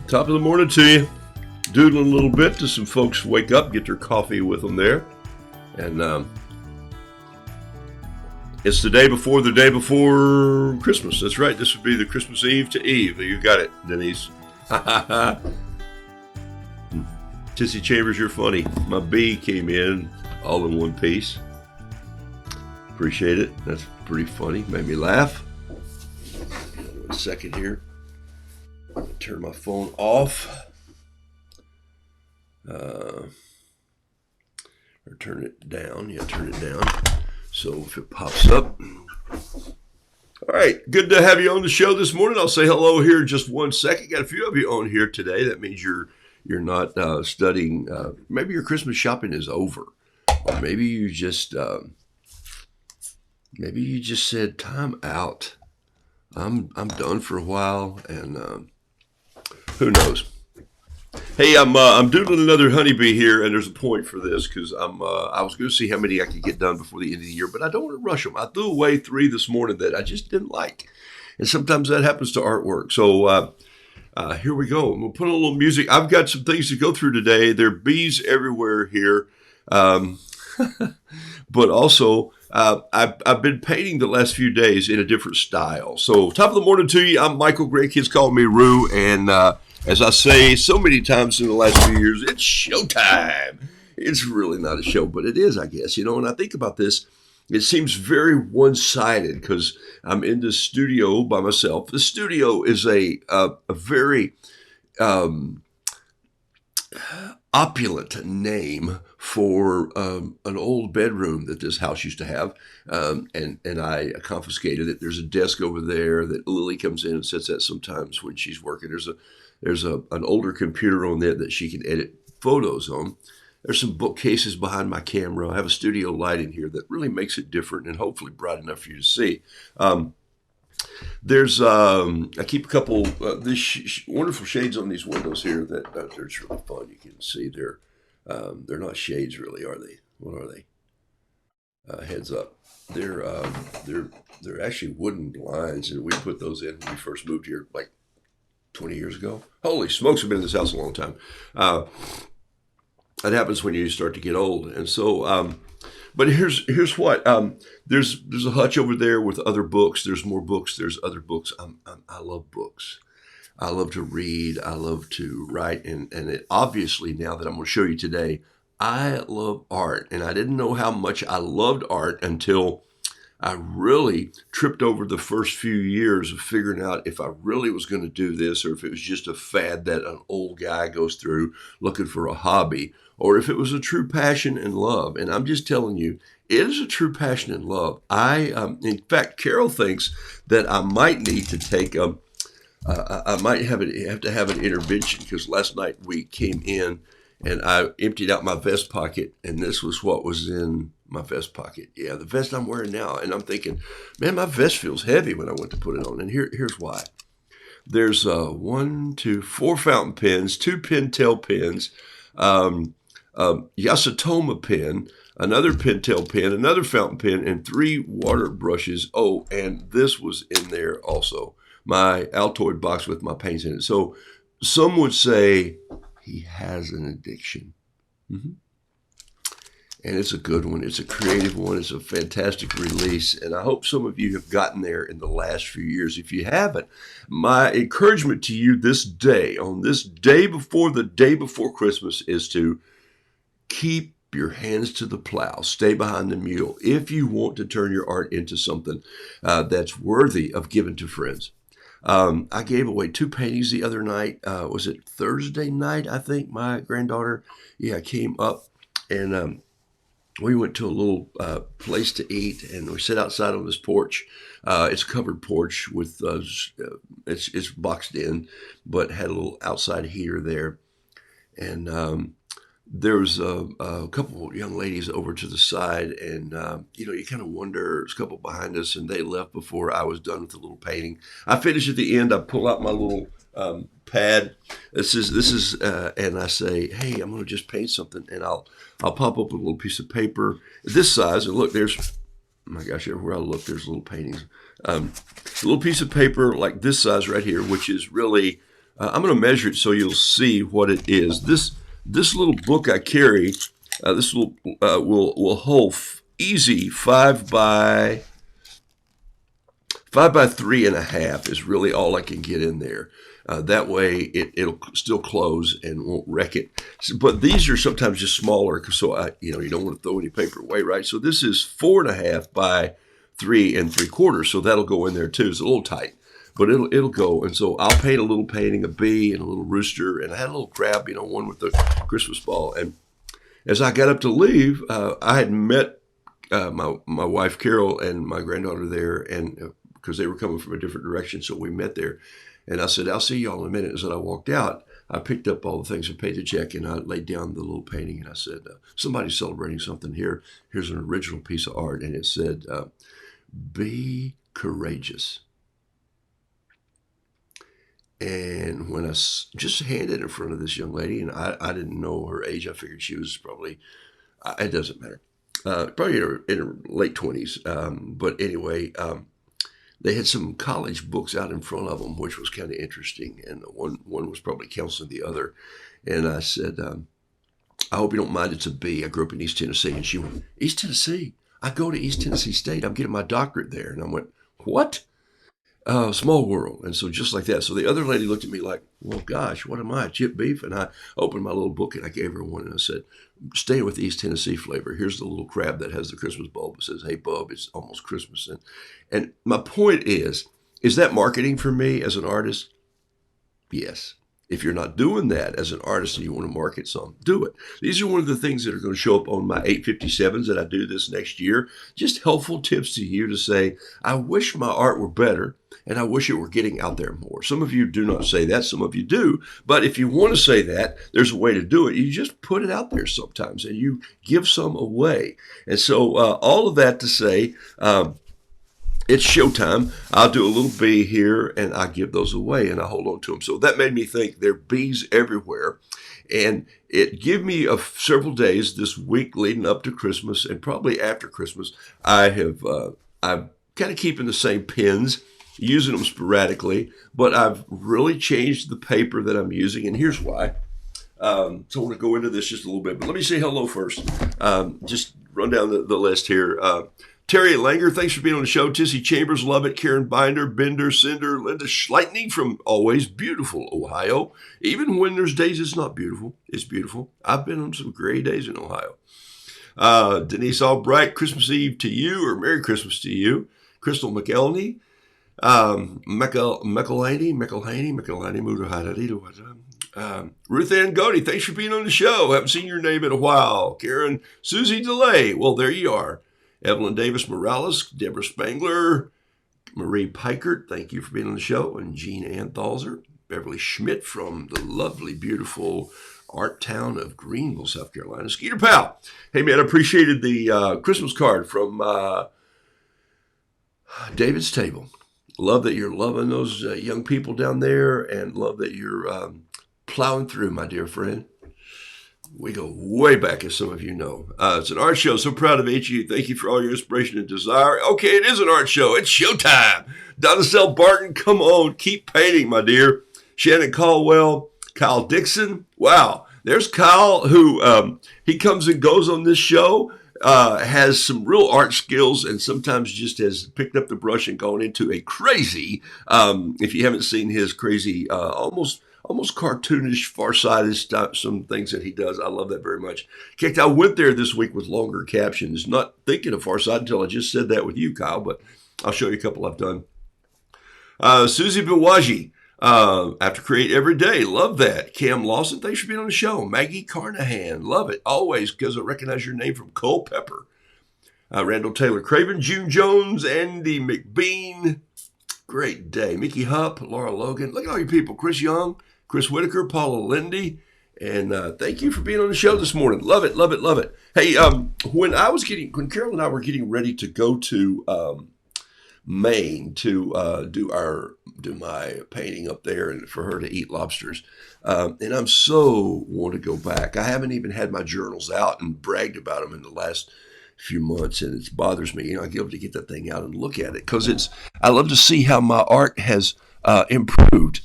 Top of the morning to you. Doodling a little bit to some folks wake up, get their coffee with them there. And it's the day before Christmas. That's right. This would be the Christmas Eve to Eve. You got it, Denise. Tissy Chambers, you're funny. My bee came in all in one piece. Appreciate it. That's pretty funny. Made me laugh. 1 second here. Turn my phone off. Or turn it down. Yeah, turn it down. So if it pops up. All right. Good to have you on the show this morning. I'll say hello here in just 1 second. Got a few of you on here today. That means you're not studying. Maybe your Christmas shopping is over. Or maybe you just said, time out. I'm done for a while, and who knows? Hey, I'm doodling another honeybee here, and there's a point for this because I was going to see how many I could get done before the end of the year, but I don't want to rush them. I threw away 3 this morning that I just didn't like, and sometimes that happens to artwork. So here we go. We'll put a little music. I've got some things to go through today. There are bees everywhere here, but also I've been painting the last few days in a different style. So top of the morning to you. I'm Michael. Great kids call me Rue, and as I say so many times in the last few years, it's showtime. It's really not a show, but it is, I guess. You know, when I think about this, it seems very one-sided because I'm in the studio by myself. The studio is a very opulent name for an old bedroom that this house used to have, and I confiscated it. There's a desk over there that Lily comes in and sits at sometimes when she's working. There's an older computer on there that she can edit photos on. There's some bookcases behind my camera. I have a studio light in here that really makes it different and hopefully bright enough for you to see. I keep a couple these wonderful shades on these windows here that they're really fun. You can see they're not shades really, are they? What are they? Heads up. They're actually wooden blinds, and we put those in when we first moved here like 20 years ago. Holy smokes, we've been in this house a long time. That happens when you start to get old. And so, but here's what, there's a hutch over there with other books. There's more books. There's other books. I love books. I love to read. I love to write. And it, obviously now that I'm going to show you today, I love art. And I didn't know how much I loved art until I really tripped over the first few years of figuring out if I really was going to do this or if it was just a fad that an old guy goes through looking for a hobby, or if it was a true passion and love. And I'm just telling you, it is a true passion and love. In fact, Carol thinks that I might need to take I might have to have an intervention because last night we came in and I emptied out my vest pocket, and this was what was in my vest pocket. Yeah, the vest I'm wearing now. And I'm thinking, man, my vest feels heavy when I went to put it on. And here's why. There's 4 fountain pens, 2 Pentel pens, Yasutoma pen, another Pentel pen, another fountain pen, and 3 water brushes. Oh, and this was in there also. My Altoid box with my paints in it. So some would say he has an addiction. Mm-hmm. And it's a good one. It's a creative one. It's a fantastic release. And I hope some of you have gotten there in the last few years. If you haven't, my encouragement to you this day, on this day before the day before Christmas, is to keep your hands to the plow. Stay behind the mule if you want to turn your art into something that's worthy of giving to friends. I gave away 2 paintings the other night. Was it Thursday night? I think my granddaughter, came up and we went to a little place to eat, and we sat outside on this porch. It's a covered porch with it's boxed in, but had a little outside heater there. And there was a couple of young ladies over to the side, and you kind of wonder. There's a couple behind us, and they left before I was done with the little painting. I finish at the end. I pull out my little pad. This is, and I say, hey, I'm going to just paint something, and I'll pop up a little piece of paper this size, and look, there's, oh my gosh, everywhere I look, there's little paintings. A little piece of paper like this size right here, which is really I'm going to measure it so you'll see what it is. This little book I carry, this will hold easy 5 by 3.5 is really all I can get in there. That way it'll still close and won't wreck it. But these are sometimes just smaller, so you don't want to throw any paper away, right? So this is 4.5 by 3 3/4, so that'll go in there too. It's a little tight, but it'll go. And so I'll paint a little painting, a bee and a little rooster, and I had a little crab, one with the Christmas ball. And as I got up to leave, I had met my wife Carol and my granddaughter there, and because they were coming from a different direction, so we met there. And I said, I'll see y'all in a minute. And so I walked out. I picked up all the things and paid the check, and I laid down the little painting, and I said, somebody's celebrating something here. Here's an original piece of art. And it said, be courageous. And when I just handed it in front of this young lady, and I didn't know her age. I figured she was probably, it doesn't matter, probably in her late 20s. But anyway, they had some college books out in front of them, which was kind of interesting. And one was probably counseling the other. And I said, I hope you don't mind, it's a B. I grew up in East Tennessee. And she went, East Tennessee? I go to East Tennessee State. I'm getting my doctorate there. And I went, what? Small world. And so just like that. So the other lady looked at me like, well, gosh, what am I, chip beef? And I opened my little book and I gave her one and I said, stay with East Tennessee flavor. Here's the little crab that has the Christmas bulb. It says, hey, bub, it's almost Christmas. And my point is that marketing for me as an artist? Yes. If you're not doing that as an artist and you want to market some, do it. These are one of the things that are going to show up on my 857s that I do this next year. Just helpful tips to you to say, I wish my art were better and I wish it were getting out there more. Some of you do not say that. Some of you do. But if you want to say that, there's a way to do it. You just put it out there sometimes and you give some away. And so all of that to say, it's showtime. I'll do a little bee here and I give those away and I hold on to them. So that made me think there are bees everywhere. And it gave me several days this week leading up to Christmas and probably after Christmas. I'm kind of keeping the same pens, using them sporadically, but I've really changed the paper that I'm using. And here's why. So I want to go into this just a little bit, but let me say hello first. Just run down the list here. Terry Langer, thanks for being on the show. Tissy Chambers, love it. Karen Binder, Bender, Cinder, Linda Schleitney from always beautiful Ohio. Even when there's days it's not beautiful, it's beautiful. I've been on some gray days in Ohio. Denise Albright, Christmas Eve to you, or Merry Christmas to you. Crystal McElney, McElhaney, Ruth Ann Godey, thanks for being on the show. Haven't seen your name in a while. Karen, Susie DeLay, well, there you are. Evelyn Davis Morales, Deborah Spangler, Marie Pikert, thank you for being on the show, and Jean Ann Thalzer, Beverly Schmidt from the lovely, beautiful art town of Greenville, South Carolina. Skeeter Powell, hey man, I appreciated the Christmas card from David's Table. Love that you're loving those young people down there, and love that you're plowing through, my dear friend. We go way back, as some of you know. It's an art show. So proud of each of you. Thank you for all your inspiration and desire. Okay, it is an art show. It's showtime. Donacell Barton, come on. Keep painting, my dear. Shannon Caldwell, Kyle Dixon. Wow. There's Kyle, who he comes and goes on this show, has some real art skills, and sometimes just has picked up the brush and gone into a crazy, if you haven't seen his crazy, almost cartoonish, far-sighted stuff, some things that he does. I love that very much. In fact, I went there this week with longer captions, not thinking of Farsight until I just said that with you, Kyle, but I'll show you a couple I've done. Susie Biwaji, After Create Every Day, love that. Cam Lawson, thanks for being on the show. Maggie Carnahan, love it, always, because I recognize your name from Culpeper. Randall Taylor Craven, June Jones, Andy McBean, great day. Mickey Hupp, Laura Logan, look at all you people. Chris Young, Chris Whitaker, Paula Lindy, and thank you for being on the show this morning. Love it, love it, love it. Hey, when Carol and I were getting ready to go to Maine to do my painting up there and for her to eat lobsters, and I'm so want to go back. I haven't even had my journals out and bragged about them in the last few months, and it bothers me. I get able to get that thing out and look at it because I love to see how my art has improved.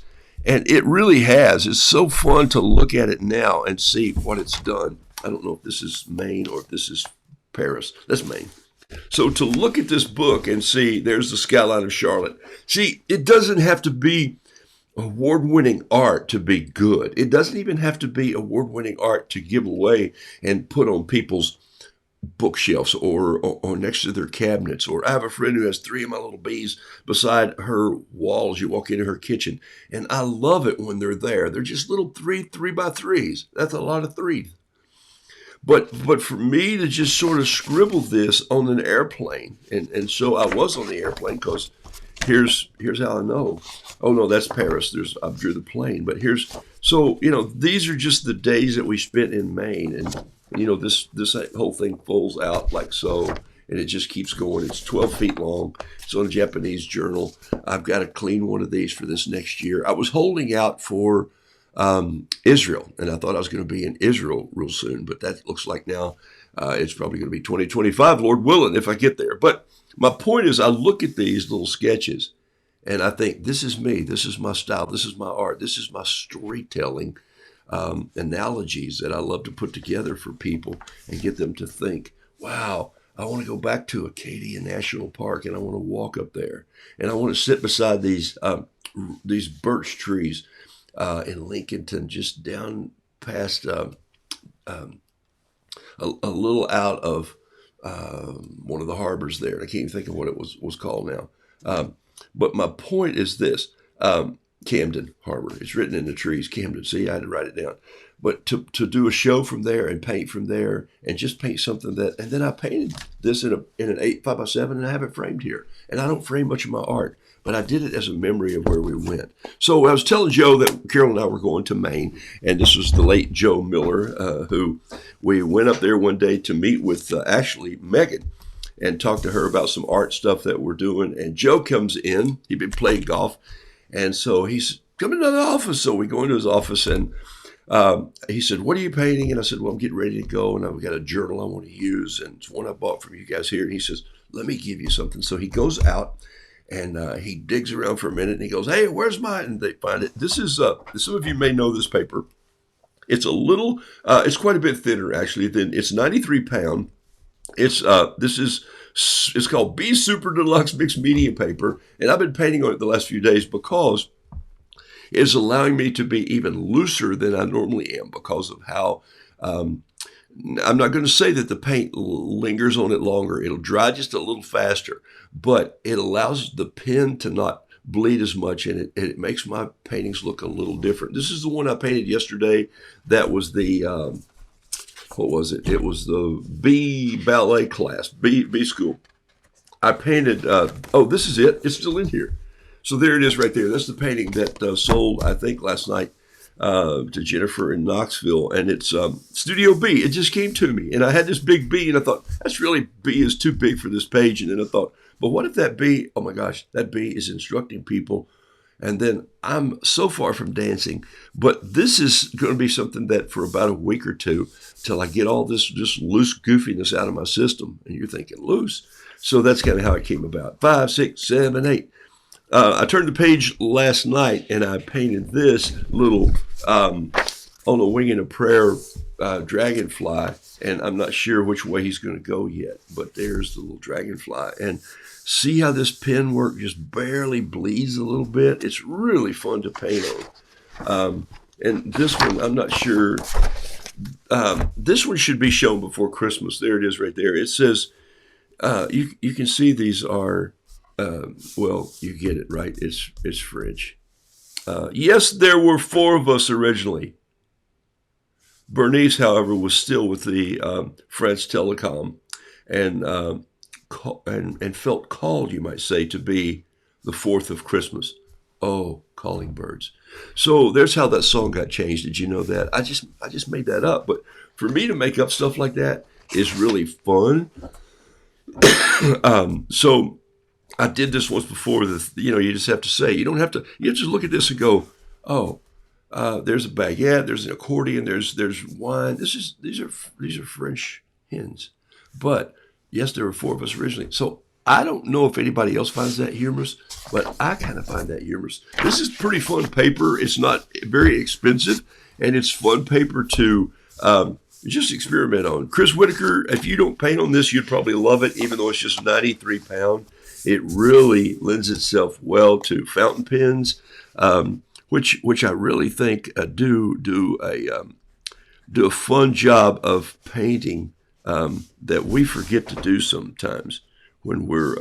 And it really has. It's so fun to look at it now and see what it's done. I don't know if this is Maine or if this is Paris. That's Maine. So to look at this book and see, there's the skyline of Charlotte. See, it doesn't have to be award-winning art to be good. It doesn't even have to be award-winning art to give away and put on people's bookshelves or next to their cabinets. Or I have a friend who has 3 of my little bees beside her wall as you walk into her kitchen. And I love it when they're there. They're just little 3 by 3s. That's a lot of 3. But for me to just sort of scribble this on an airplane, and so I was on the airplane, because here's how I know. Oh no, that's Paris. I drew the plane. But so these are just the days that we spent in Maine, and this whole thing folds out like so, and it just keeps going. It's 12 feet long. It's on a Japanese journal. I've got to clean one of these for this next year. I was holding out for Israel, and I thought I was going to be in Israel real soon, but that looks like now it's probably going to be 2025, Lord willing, if I get there. But my point is, I look at these little sketches and I think, this is me, this is my style, this is my art, this is my storytelling analogies that I love to put together for people and get them to think, wow, I want to go back to Acadia National Park and I want to walk up there and I want to sit beside these birch trees in Lincolnton, just down past a little out of one of the harbors there. I can't think of what it was called now. But my point is this, Camden Harbor. It's written in the trees, Camden. See, I had to write it down. But to do a show from there and paint from there and just paint something and then I painted this in an 5x7 and I have it framed here. And I don't frame much of my art, but I did it as a memory of where we went. So I was telling Joe that Carol and I were going to Maine, and this was the late Joe Miller, who we went up there one day to meet with actually Megan and talk to her about some art stuff that we're doing. And Joe comes in, he'd been playing golf, and so he's coming to the office. So we go into his office and he said, what are you painting? And I said, well, I'm getting ready to go, and I've got a journal I want to use, and it's one I bought from you guys here. And he says, let me give you something. So he goes out and he digs around for a minute and he goes, hey, where's mine? And they find it. This is, some of you may know this paper. It's a little, it's quite a bit thinner actually. It's 93 pound. It's called B Super Deluxe Mixed Media Paper. And I've been painting on it the last few days because it's allowing me to be even looser than I normally am because of how, I'm not going to say that the paint lingers on it longer. It'll dry just a little faster, but it allows the pen to not bleed as much, and it makes my paintings look a little different. This is the one I painted yesterday. That was the, what was it? It was the B ballet class, B school. I painted, this is it. It's still in here. So there it is right there. That's the painting that sold, I think, last night to Jennifer in Knoxville, and it's Studio B. It just came to me, and I had this big B, and I thought, B is too big for this page, and then I thought, but what if that B, oh my gosh, that B is instructing people, and then I'm so far from dancing, but this is going to be something that for about a week or two, till I get all this just loose goofiness out of my system, and you're thinking, loose? So that's kind of how it came about. 5, 6, 7, 8. I turned the page last night and I painted this little, on a wing and a prayer, dragonfly. And I'm not sure which way he's going to go yet, but there's the little dragonfly. And see how this pen work just barely bleeds a little bit? It's really fun to paint on. And this one, I'm not sure. This one should be shown before Christmas. There it is right there. It says, you can see these are, well, you get it, right? It's French. Yes, there were 4 of us originally. Bernice, however, was still with the France Telecom, and felt called, you might say, to be the 4th of Christmas. Oh, calling birds. So there's how that song got changed. Did you know that? I just made that up. But for me to make up stuff like that is really fun. So I did this once before. You just have to say, you just look at this and go, oh, there's a baguette, there's an accordion, there's wine. These are French hens. But yes, there were 4 of us originally. So I don't know if anybody else finds that humorous, but I kind of find that humorous. This is pretty fun paper. It's not very expensive, and it's fun paper to just experiment on. Chris Whitaker, if you don't paint on this, you'd probably love it, even though it's just 93 pound. It really lends itself well to fountain pens, which I really think do a fun job of painting that we forget to do sometimes when we're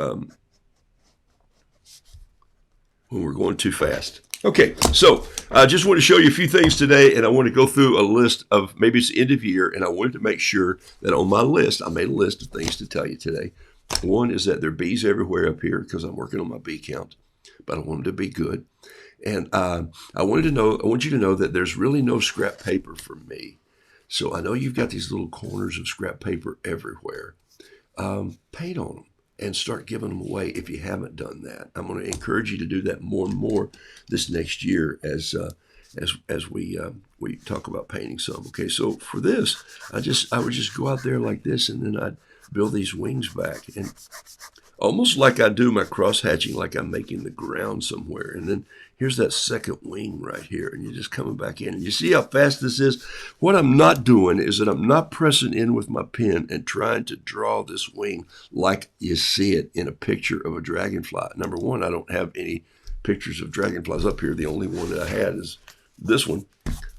going too fast. Okay, so I just want to show you a few things today, and I want to go through a list of, maybe it's the end of year, and I wanted to make sure that on my list, I made a list of things to tell you today. One is that there are bees everywhere up here because I'm working on my bee count, but I want them to be good. And I want you to know that there's really no scrap paper for me. So I know you've got these little corners of scrap paper everywhere. Paint on them and start giving them away if you haven't done that. I'm going to encourage you to do that more and more this next year as we talk about painting some. Okay, so for this, I would just go out there like this, and then I'd build these wings back, and almost like I do my cross hatching, like I'm making the ground somewhere. And then here's that second wing right here, and you're just coming back in. And you see how fast this is? What I'm not doing is that I'm not pressing in with my pen and trying to draw this wing like you see it in a picture of a dragonfly. Number one, I don't have any pictures of dragonflies up here. The only one that I had is this one.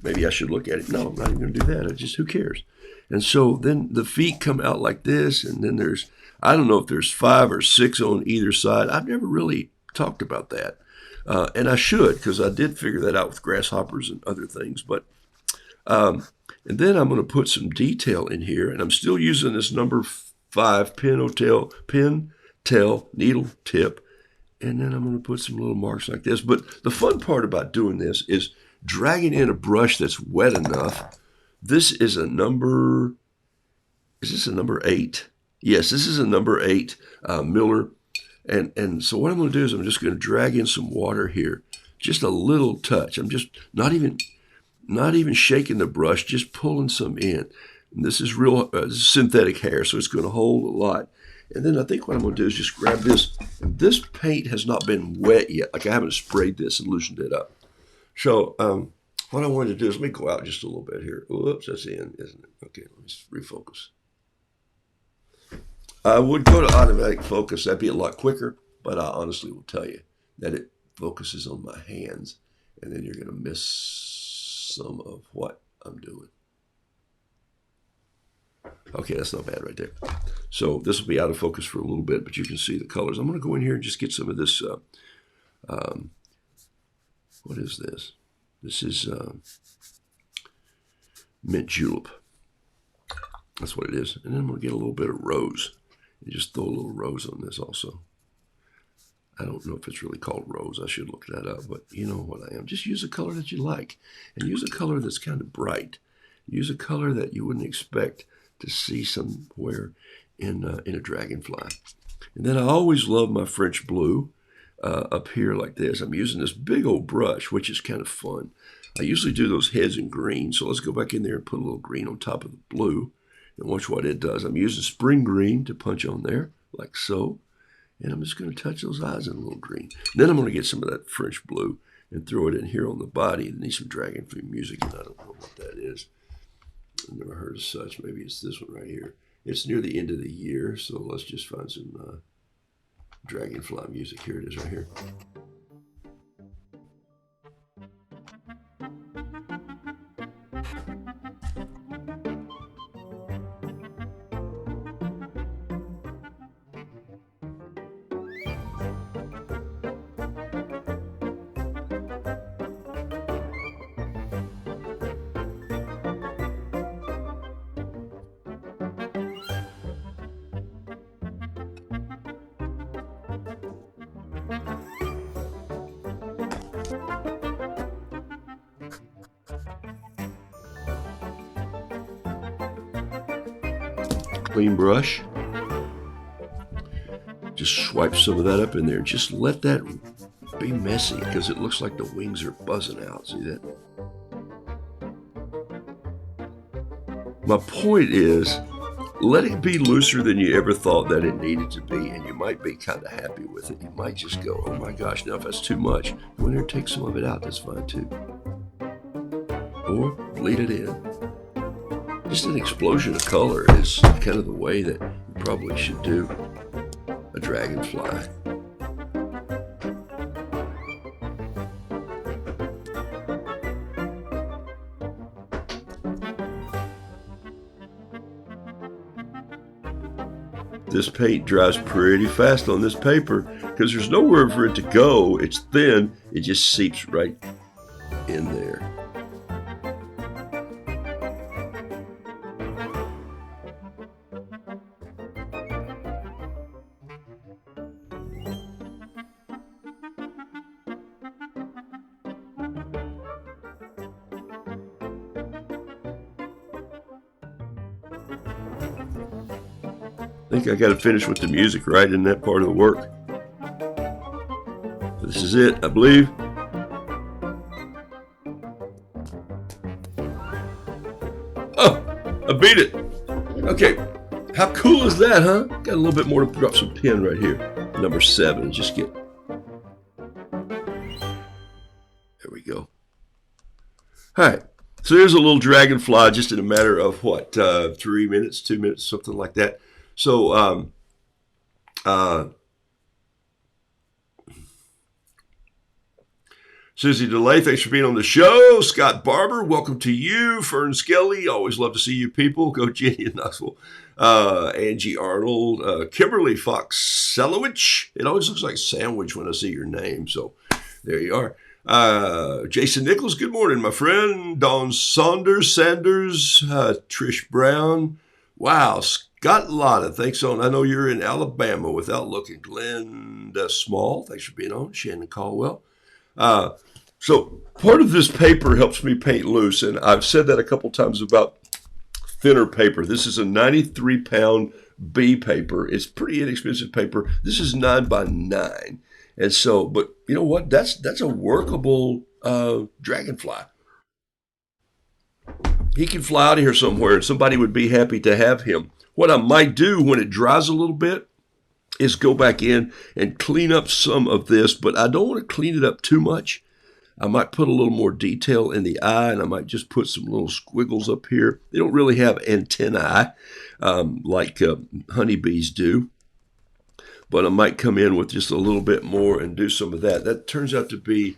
Maybe I should look at it. No, I'm not even going to do that. Who cares? And so then the feet come out like this, and then I don't know if there's 5 or 6 on either side. I've never really talked about that. And I should, because I did figure that out with grasshoppers and other things. But and then I'm going to put some detail in here, and I'm still using this number 5 pin tail needle tip. And then I'm going to put some little marks like this. But the fun part about doing this is dragging in a brush that's wet enough. This is a number, is this a number 8? Yes, this is a number 8 Miller. And so what I'm going to do is I'm just going to drag in some water here, just a little touch. I'm just not even shaking the brush, just pulling some in. And this is real synthetic hair, so it's going to hold a lot. And then I think what I'm going to do is just grab this. And this paint has not been wet yet. Like, I haven't sprayed this and loosened it up. So what I wanted to do is let me go out just a little bit here. Whoops, that's the end, isn't it? Okay, let me refocus. I would go to automatic focus. That'd be a lot quicker, but I honestly will tell you that it focuses on my hands, and then you're going to miss some of what I'm doing. Okay, that's not bad right there. So this will be out of focus for a little bit, but you can see the colors. I'm going to go in here and just get some of this. What is this? This is mint julep. That's what it is. And then I'm going to get a little bit of rose. And just throw a little rose on this also. I don't know if it's really called rose. I should look that up, but you know what I am. Just use a color that you like. And use a color that's kind of bright. Use a color that you wouldn't expect to see somewhere in a dragonfly. And then I always love my French blue up here like this. I'm using this big old brush, which is kind of fun. I usually do those heads in green, so let's go back in there and put a little green on top of the blue and watch what it does. I'm using spring green to punch on there, like so. And I'm just going to touch those eyes in a little green. Then I'm going to get some of that French blue and throw it in here on the body. It needs some dragonfly music, and I don't know what that is. I've never heard of such. Maybe it's this one right here. It's near the end of the year, so let's just find some dragonfly music. Here it is right here. Clean brush. Just swipe some of that up in there. Just let that be messy because it looks like the wings are buzzing out. See that? My point is, let it be looser than you ever thought that it needed to be, and you might be kind of happy with it. You might just go, oh my gosh, now if that's too much, go in there and take some of it out, that's fine too. Or bleed it in. Just an explosion of color is kind of the way that you probably should do a dragonfly. This paint dries pretty fast on this paper because there's nowhere for it to go. It's thin. It just seeps right in there. I think I got to finish with the music right in that part of the work. This is it, I believe. Oh, I beat it. Okay, how cool is that, huh? Got a little bit more to drop some pen right here. Number 7, just get. There we go. All right, so there's a little dragonfly just in a matter of what, 3 minutes, 2 minutes, something like that. So, Susie DeLay, thanks for being on the show. Scott Barber, welcome to you. Fern Skelly, always love to see you people. Go Jenny in Knoxville. Angie Arnold, Kimberly Fox Selowich. It always looks like sandwich when I see your name, so there you are. Jason Nichols, good morning, my friend. Dawn Sanders, Trish Brown. Wow, Scott Lotta, thanks on. I know you're in Alabama without looking. Glenda Small, thanks for being on. Shannon Caldwell. So part of this paper helps me paint loose, and I've said that a couple times about thinner paper. This is a 93-pound B paper. It's pretty inexpensive paper. This is 9 by 9, and so, but you know what? That's a workable dragonfly. He can fly out of here somewhere, and somebody would be happy to have him. What I might do when it dries a little bit is go back in and clean up some of this, but I don't want to clean it up too much. I might put a little more detail in the eye, and I might just put some little squiggles up here. They don't really have antennae like honeybees do, but I might come in with just a little bit more and do some of that. That turns out to be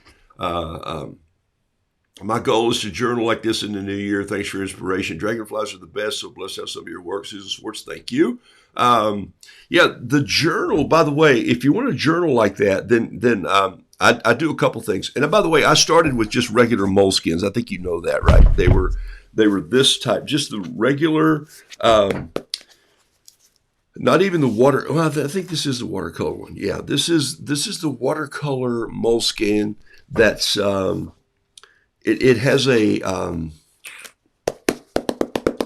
my goal is to journal like this in the new year. Thanks for inspiration. Dragonflies are the best, so blessed to have some of your work. Susan Swartz, thank you. Yeah, the journal, by the way, if you want to journal like that, then I do a couple things. And by the way, I started with just regular moleskins. I think you know that, right? They were this type, just the regular, not even the water. Well, I think this is the watercolor one. Yeah, this is the watercolor moleskin. That's it has a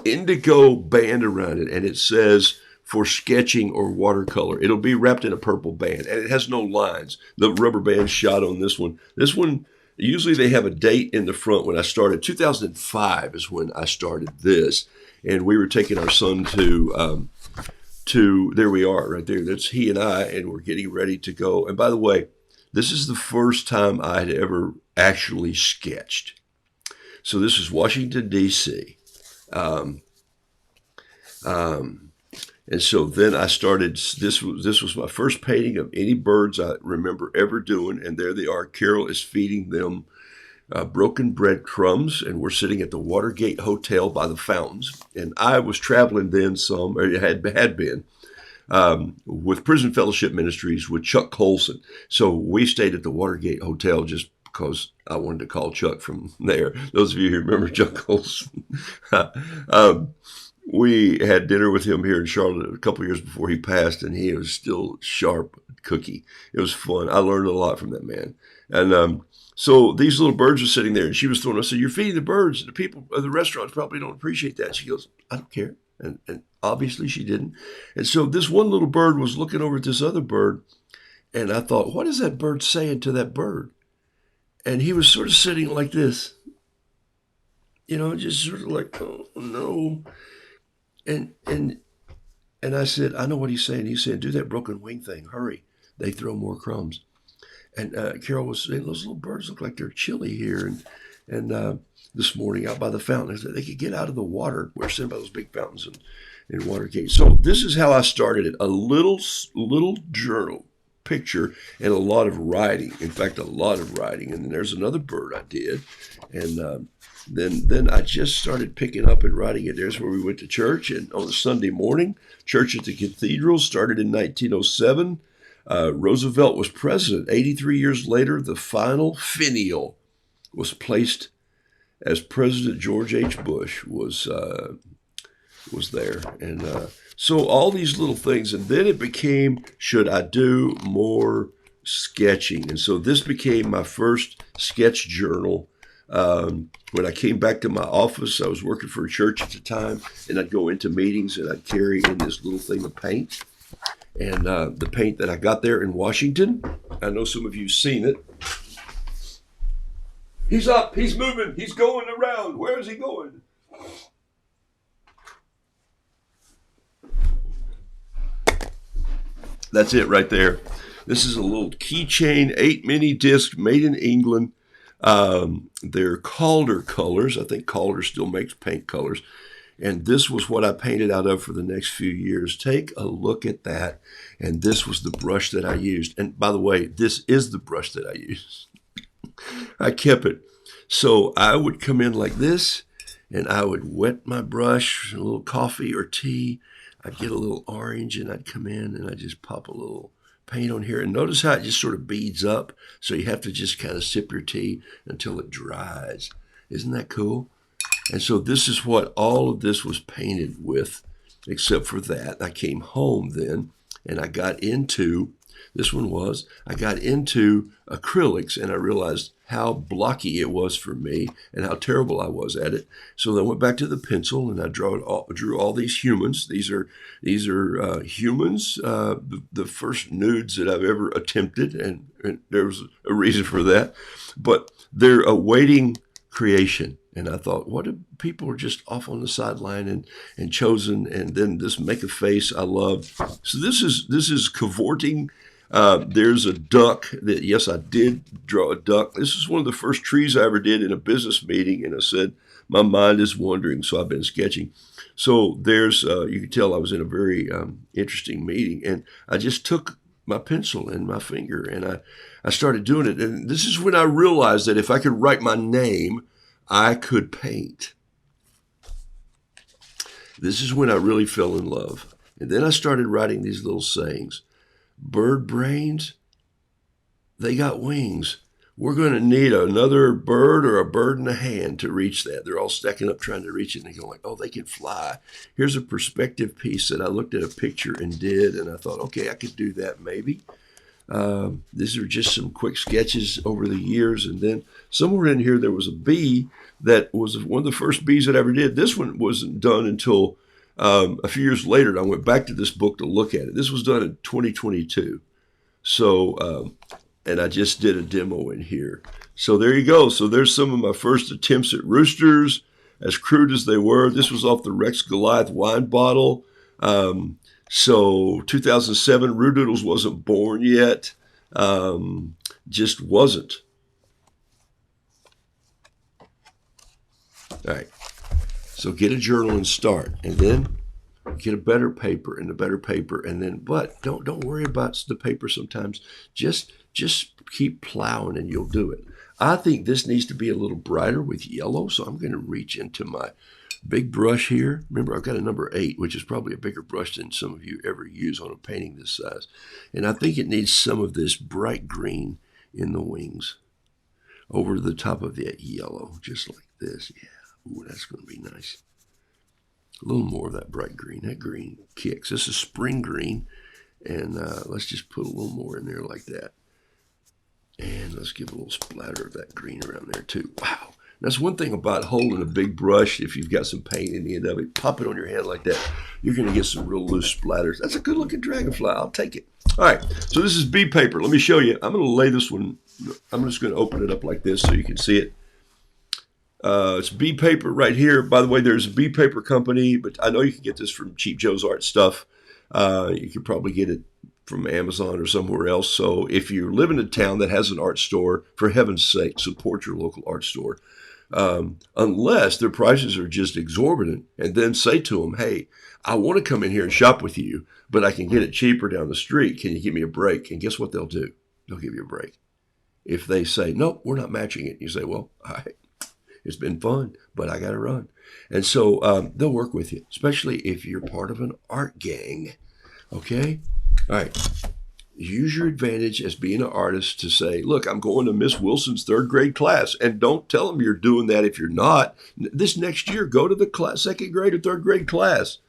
indigo band around it, and it says for sketching or watercolor. It'll be wrapped in a purple band, and it has no lines. The rubber band shot on this one. This one, usually they have a date in the front. When I started, 2005 is when I started this, and we were taking our son to there we are right there. That's he and I, and we're getting ready to go. And by the way, this is the first time I had ever actually sketched. So this is Washington, D.C. And so then I started, this was my first painting of any birds I remember ever doing. And there they are. Carol is feeding them broken bread crumbs. And we're sitting at the Watergate Hotel by the fountains. And I was traveling then some, or had been, with Prison Fellowship Ministries with Chuck Colson. So we stayed at the Watergate Hotel just because I wanted to call Chuck from there. Those of you who remember Chuck Colson. We had dinner with him here in Charlotte a couple of years before he passed, and he was still sharp cookie. It was fun. I learned a lot from that man. And so these little birds were sitting there, and she was throwing. I said, "You're feeding the birds. The people at the restaurants probably don't appreciate that." She goes, "I don't care." And obviously she didn't. And so this one little bird was looking over at this other bird, and I thought, what is that bird saying to that bird? And he was sort of sitting like this, just sort of like, oh, no. And And I said, I know what he's saying. He's saying, do that broken wing thing. Hurry. They throw more crumbs. And Carol was saying, those little birds look like they're chilly here. And this morning out by the fountain, I said, they could get out of the water. We're sitting by those big fountains in Watergate. So this is how I started it. A little journal picture and a lot of writing. In fact, a lot of writing. And then there's another bird I did. And then I just started picking up and writing it. There's where we went to church. And on a Sunday morning, church at the cathedral started in 1907. Roosevelt was president. 83 years later, the final finial was placed as President George H. Bush was there. And so all these little things. And then it became, should I do more sketching? And so this became my first sketch journal. When I came back to my office, I was working for a church at the time, and I'd go into meetings and I'd carry in this little thing of paint. And the paint that I got there in Washington, I know some of you have seen it. He's up, he's moving, he's going around. Where is he going? That's it right there. This is a little keychain, 8 mini disc made in England. They're Calder colors. I think Calder still makes paint colors. And this was what I painted out of for the next few years. Take a look at that. And this was the brush that I used. And by the way, this is the brush that I used. I kept it. So I would come in like this, and I would wet my brush, a little coffee or tea. I'd get a little orange, and I'd come in, and I'd just pop a little paint on here. And notice how it just sort of beads up. So you have to just kind of sip your tea until it dries. Isn't that cool? And so this is what all of this was painted with, except for that. I came home then, and I got into, I got into acrylics, and I realized how blocky it was for me and how terrible I was at it. So then I went back to the pencil, and I drew all these humans. These are humans, the first nudes that I've ever attempted, and there was a reason for that. But they're awaiting creation. And I thought, what if people are just off on the sideline and chosen, and then this make a face I love. So this is cavorting. There's a duck that, yes, I did draw a duck. This is one of the first trees I ever did in a business meeting. And I said, my mind is wandering. So I've been sketching. So there's, you can tell I was in a very interesting meeting, and I just took my pencil and my finger, and I started doing it. And this is when I realized that if I could write my name, I could paint. This is when I really fell in love. And then I started writing these little sayings. Bird brains, they got wings. We're going to need another bird or a bird in a hand to reach that. They're all stacking up trying to reach it, and they go like, oh, they can fly. Here's a perspective piece that I looked at a picture and did, and I thought, okay, I could do that maybe. These are just some quick sketches over the years. And then somewhere in here, there was a bee that was one of the first bees that I ever did. This one wasn't done until a few years later. And I went back to this book to look at it. This was done in 2022. So, and I just did a demo in here. So there you go. So there's some of my first attempts at roosters, as crude as they were. This was off the Rex Goliath wine bottle. So 2007, Roo Doodles wasn't born yet. Just wasn't. All right. So get a journal and start. And then get a better paper and a better paper. And then, but don't worry about the paper sometimes. Just keep plowing and you'll do it. I think this needs to be a little brighter with yellow. So I'm going to reach into my big brush here. Remember, I've got a number 8, which is probably a bigger brush than some of you ever use on a painting this size. And I think it needs some of this bright green in the wings over the top of that yellow, just like this. Yeah, ooh, that's going to be nice. A little more of that bright green. That green kicks. This is spring green. And let's just put a little more in there like that. And let's give a little splatter of that green around there too. Wow. That's one thing about holding a big brush. If you've got some paint in the end of it, pop it on your hand like that. You're going to get some real loose splatters. That's a good looking dragonfly. I'll take it. All right. So this is bee paper. Let me show you. I'm going to lay this one. I'm just going to open it up like this so you can see it. It's bee paper right here. By the way, there's a bee paper company, but I know you can get this from Cheap Joe's Art Stuff. You could probably get it from Amazon or somewhere else. So if you live in a town that has an art store, for heaven's sake, support your local art store. Unless their prices are just exorbitant, and then say to them, hey, I want to come in here and shop with you, but I can get it cheaper down the street. Can you give me a break? And guess what they'll do? They'll give you a break. If they say, nope, we're not matching it, you say, well, all right, it's been fun, but I got to run. And so they'll work with you, especially if you're part of an art gang. Okay? All right. Use your advantage as being an artist to say, look, I'm going to Miss Wilson's third grade class. And don't tell them you're doing that if you're not. This next year, go to the second grade or third grade class.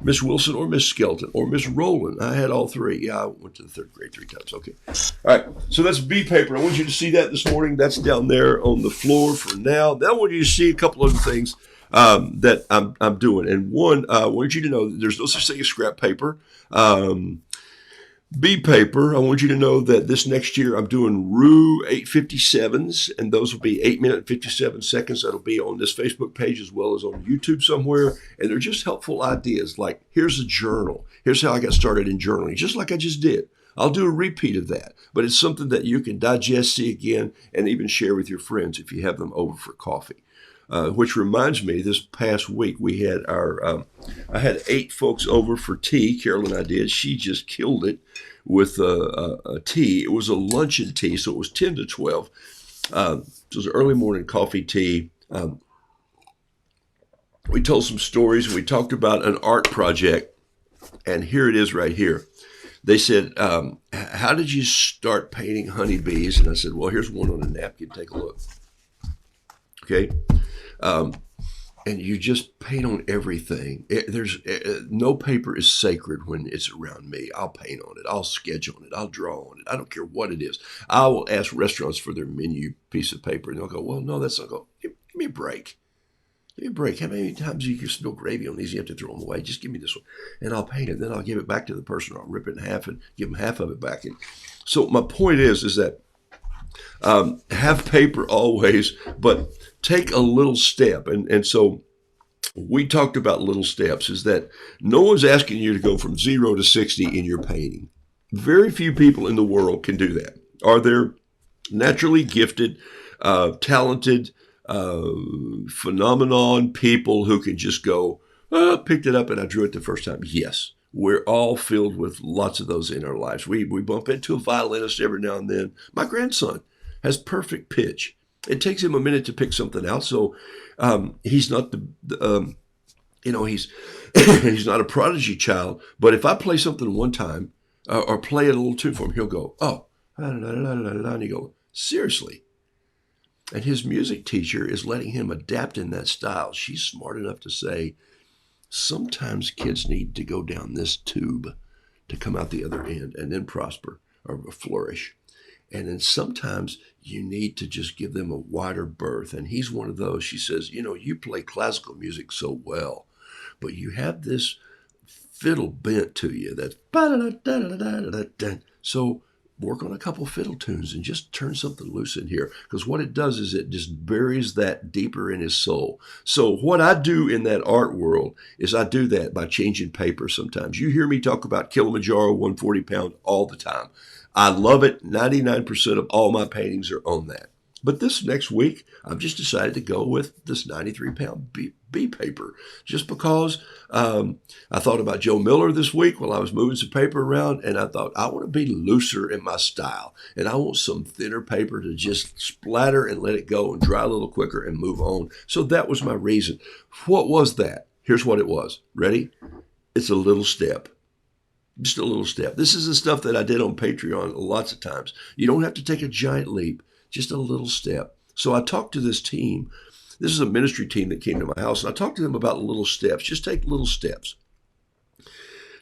Miss Wilson or Miss Skelton or Miss Rowland. I had all three. Yeah, I went to the third grade 3 times. Okay. All right. So that's B paper. I want you to see that this morning. That's down there on the floor for now. Then I want you to see a couple other things that I'm doing. And one, I want you to know that there's no such thing as scrap paper. B paper, I want you to know that this next year I'm doing thru 857s, and those will be 8 minutes and 57 seconds. That'll be on this Facebook page as well as on YouTube somewhere. And they're just helpful ideas like, here's a journal. Here's how I got started in journaling, just like I just did. I'll do a repeat of that, but it's something that you can digest, see again, and even share with your friends if you have them over for coffee. Which reminds me, this past week we had I had 8 folks over for tea. Carolyn and I did. She just killed it with a tea. It was a luncheon tea, so it was 10 to 12. So it was early morning coffee tea. We told some stories. We talked about an art project, and here it is right here. They said, how did you start painting honeybees? And I said, well, here's one on a napkin. Take a look. Okay. And you just paint on everything. There's no paper is sacred when it's around me. I'll paint on it. I'll sketch on it. I'll draw on it. I don't care what it is. I will ask restaurants for their menu piece of paper, and they'll go, well, no, that's not go. Give me a break. Give me a break. How many times you can spill gravy on these? You have to throw them away. Just give me this one, and I'll paint it. Then I'll give it back to the person, or I'll rip it in half and give them half of it back. And so my point is that have paper always, but take a little step. And so we talked about little steps, is that no one's asking you to go from 0 to 60 in your painting. Very few people in the world can do that. Are there naturally gifted, talented, phenomenon people who can just go, picked it up and I drew it the first time? Yes. We're all filled with lots of those in our lives. We bump into a violinist every now and then. My grandson has perfect pitch. It takes him a minute to pick something out. So he's not he's he's not a prodigy child. But if I play something one time or play it a little tune for him, he'll go, oh, and he go, seriously. And his music teacher is letting him adapt in that style. She's smart enough to say, sometimes kids need to go down this tube to come out the other end and then prosper or flourish. And then sometimes you need to just give them a wider berth. And he's one of those. She says, you play classical music so well, but you have this fiddle bent to you. That's so work on a couple fiddle tunes and just turn something loose in here. Because what it does is it just buries that deeper in his soul. So what I do in that art world is I do that by changing paper sometimes. You hear me talk about Kilimanjaro 140 pound all the time. I love it. 99% of all my paintings are on that. But this next week, I've just decided to go with this 93-pound B paper, just because I thought about Joe Miller this week while I was moving some paper around, and I thought I want to be looser in my style, and I want some thinner paper to just splatter and let it go and dry a little quicker and move on. So that was my reason. What was that? Here's what it was. Ready? It's a little step. Just a little step. This is the stuff that I did on Patreon lots of times. You don't have to take a giant leap, just a little step. So I talked to this team. This is a ministry team that came to my house, and I talked to them about little steps. Just take little steps.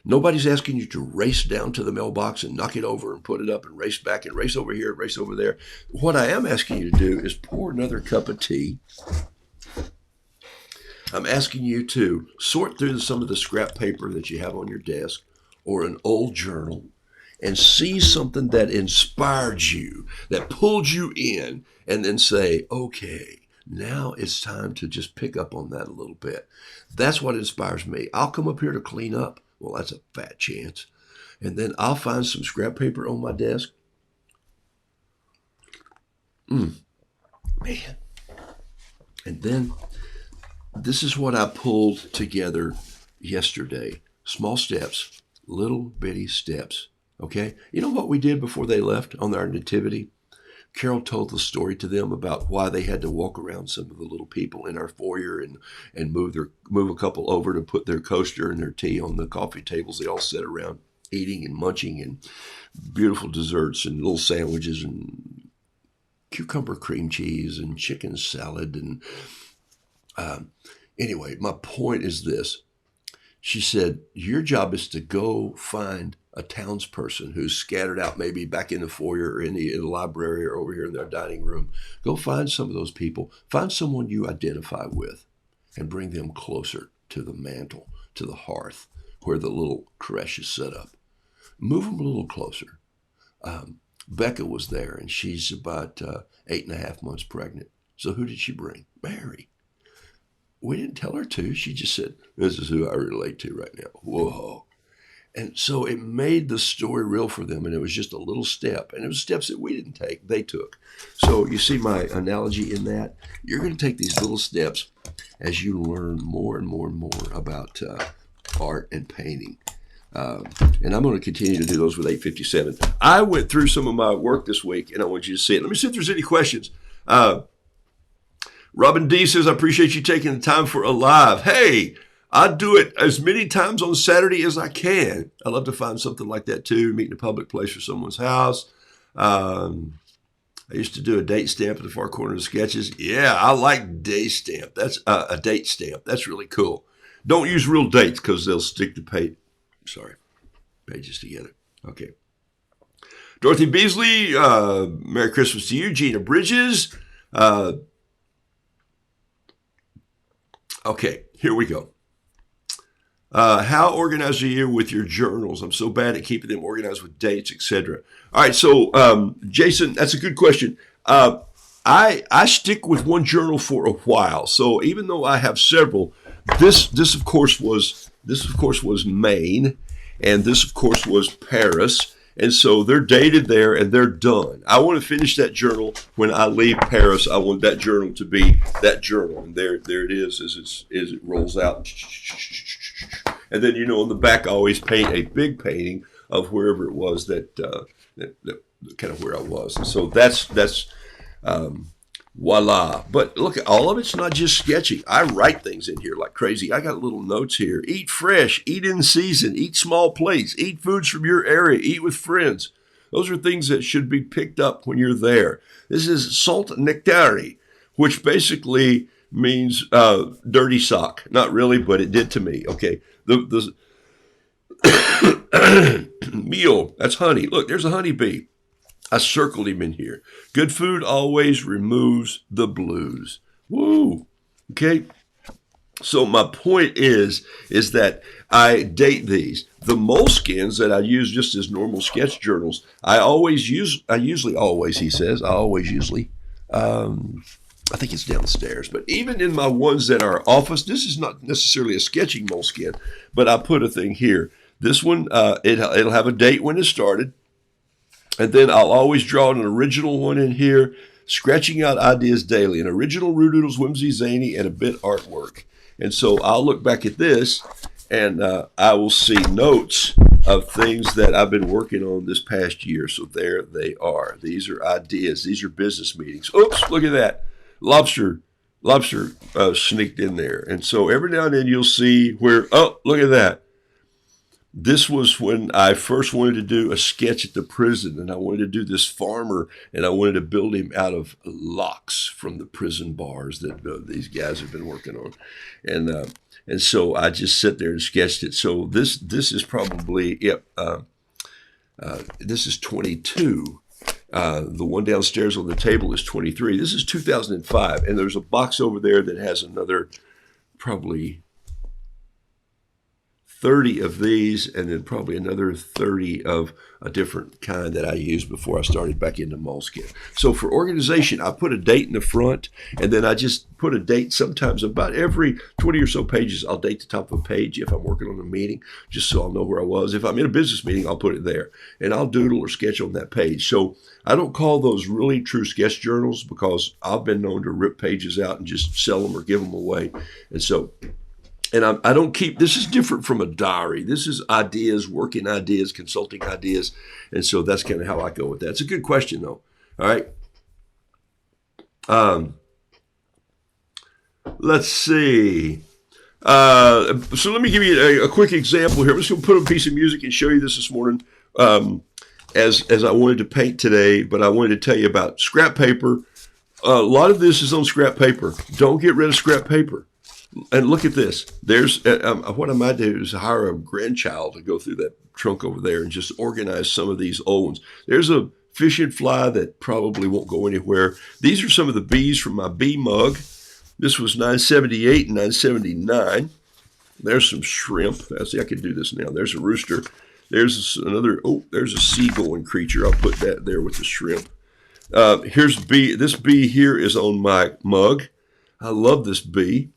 Nobody's asking you to race down to the mailbox and knock it over and put it up and race back and race over here and race over there. What I am asking you to do is pour another cup of tea. I'm asking you to sort through some of the scrap paper that you have on your desk, or an old journal, and see something that inspired you, that pulled you in, and then say, okay, now it's time to just pick up on that a little bit. That's what inspires me. I'll come up here to clean up, Well, that's a fat chance. And then I'll find some scrap paper on my desk. Man. And then this is what I pulled together yesterday. Small steps, little bitty steps. Okay? You know what we did before they left on our nativity? Carol told the story to them about why they had to walk around some of the little people in our foyer and move a couple over to put their coaster and their tea on the coffee tables. They all sat around eating and munching, and beautiful desserts and little sandwiches and cucumber cream cheese and chicken salad. And anyway, my point is this. She said, your job is to go find a townsperson who's scattered out maybe back in the foyer or in the library or over here in their dining room. Go find some of those people. Find someone you identify with and bring them closer to the mantle, to the hearth where the little creche is set up. Move them a little closer. Becca was there, and she's about 8.5 months pregnant. So who did she bring? Mary. We didn't tell her to. She just said, this is who I relate to right now. Whoa. And so it made the story real for them, and it was just a little step. And it was steps that we didn't take, they took. So you see my analogy in that? You're going to take these little steps as you learn more and more and more about art and painting. And I'm going to continue to do those with 857. I went through some of my work this week, and I want you to see it. Let me see if there's any questions. Robin D says, I appreciate you taking the time for a live. Hey, I do it as many times on Saturday as I can. I love to find something like that too, meet in a public place or someone's house. I used to do a date stamp at the far corner of the sketches. Yeah, I like date stamp. That's a date stamp. That's really cool. Don't use real dates because they'll stick to pages together. Okay. Dorothy Beasley, Merry Christmas to you. Gina Bridges. Okay, here we go. How organized are you with your journals? I'm so bad at keeping them organized with dates, etc. All right, so Jason, that's a good question. I stick with one journal for a while. So even though I have several, this of course was Maine, and this of course was Paris. And so they're dated there and they're done. I want to finish that journal when I leave Paris. I want that journal to be that journal. And there it is as it rolls out. And then, on the back, I always paint a big painting of wherever it was that kind of where I was. And so that's voila. But look, all of it's not just sketching. I write things in here like crazy. I got little notes here. Eat fresh, eat in season, eat small plates, eat foods from your area, eat with friends. Those are things that should be picked up when you're there. This is salt nectari, which basically means dirty sock. Not really, but it did to me. Okay. The meal, that's honey. Look, there's a honeybee. I circled him in here. Good food always removes the blues. Woo. Okay. So my point is that I date these. The moleskins that I use just as normal sketch journals, I usually always, I think it's downstairs, but even in my ones that are office, this is not necessarily a sketching moleskin, but I put a thing here. This one, it'll have a date when it started. And then I'll always draw an original one in here, scratching out ideas daily, an original Roo Doodles, whimsy, zany, and a bit artwork. And so I'll look back at this, and I will see notes of things that I've been working on this past year. So there they are. These are ideas. These are business meetings. Oops, look at that. Lobster sneaked in there. And so every now and then you'll see where, oh, look at that. This was when I first wanted to do a sketch at the prison, and I wanted to do this farmer, and I wanted to build him out of locks from the prison bars that these guys have been working on. And so I just sat there and sketched it. So this is probably, this is 22. The one downstairs on the table is 23. This is 2005, and there's a box over there that has another probably 30 of these, and then probably another 30 of a different kind that I used before I started back into moleskin. So for organization, I put a date in the front, and then I just put a date. Sometimes about every 20 or so pages, I'll date the top of a page if I'm working on a meeting, just so I'll know where I was. If I'm in a business meeting, I'll put it there, and I'll doodle or sketch on that page. So I don't call those really true sketch journals, because I've been known to rip pages out and just sell them or give them away. And so, and I don't keep, this is different from a diary. This is ideas, working ideas, consulting ideas. And so that's kind of how I go with that. It's a good question, though. All right. Let's see. So let me give you a quick example here. I'm just going to put a piece of music and show you this morning. As I wanted to paint today, but I wanted to tell you about scrap paper. A lot of this is on scrap paper. Don't get rid of scrap paper. And look at this. There's what I might do is hire a grandchild to go through that trunk over there and just organize some of these old ones. There's a fish and fly that probably won't go anywhere. These are some of the bees from my bee mug. This was 978 and 979. There's some shrimp. See, I can do this now. There's a rooster. There's another, there's a seagoing creature. I'll put that there with the shrimp. Here's bee. This bee here is on my mug. I love this bee.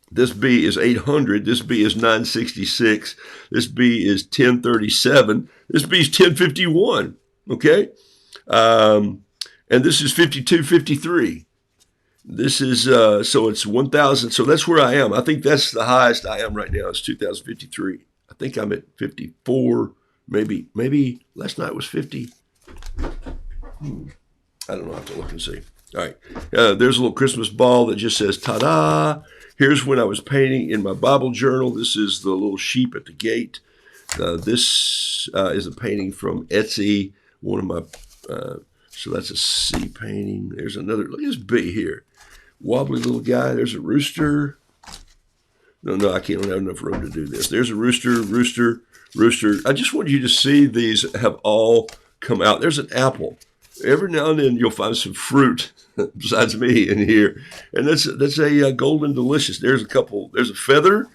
This bee is 800. This bee is 966. This bee is 1037. This bee is 1051. Okay? And this is 5253. This is, so it's 1,000. So that's where I am. I think that's the highest I am right now. It's 2053. I think I'm at 54. Maybe last night was 50. I don't know. I have to look and see. All right. There's a little Christmas ball that just says, ta-da. Here's when I was painting in my Bible journal. This is the little sheep at the gate. This is a painting from Etsy. One of my, so that's a sea painting. There's another, look at this bee here. Wobbly little guy. There's a rooster. No, I can't, I don't have enough room to do this. There's a rooster. I just want you to see these have all come out. There's an apple. Every now and then you'll find some fruit besides me in here. And that's a golden delicious. There's a couple, there's a feather.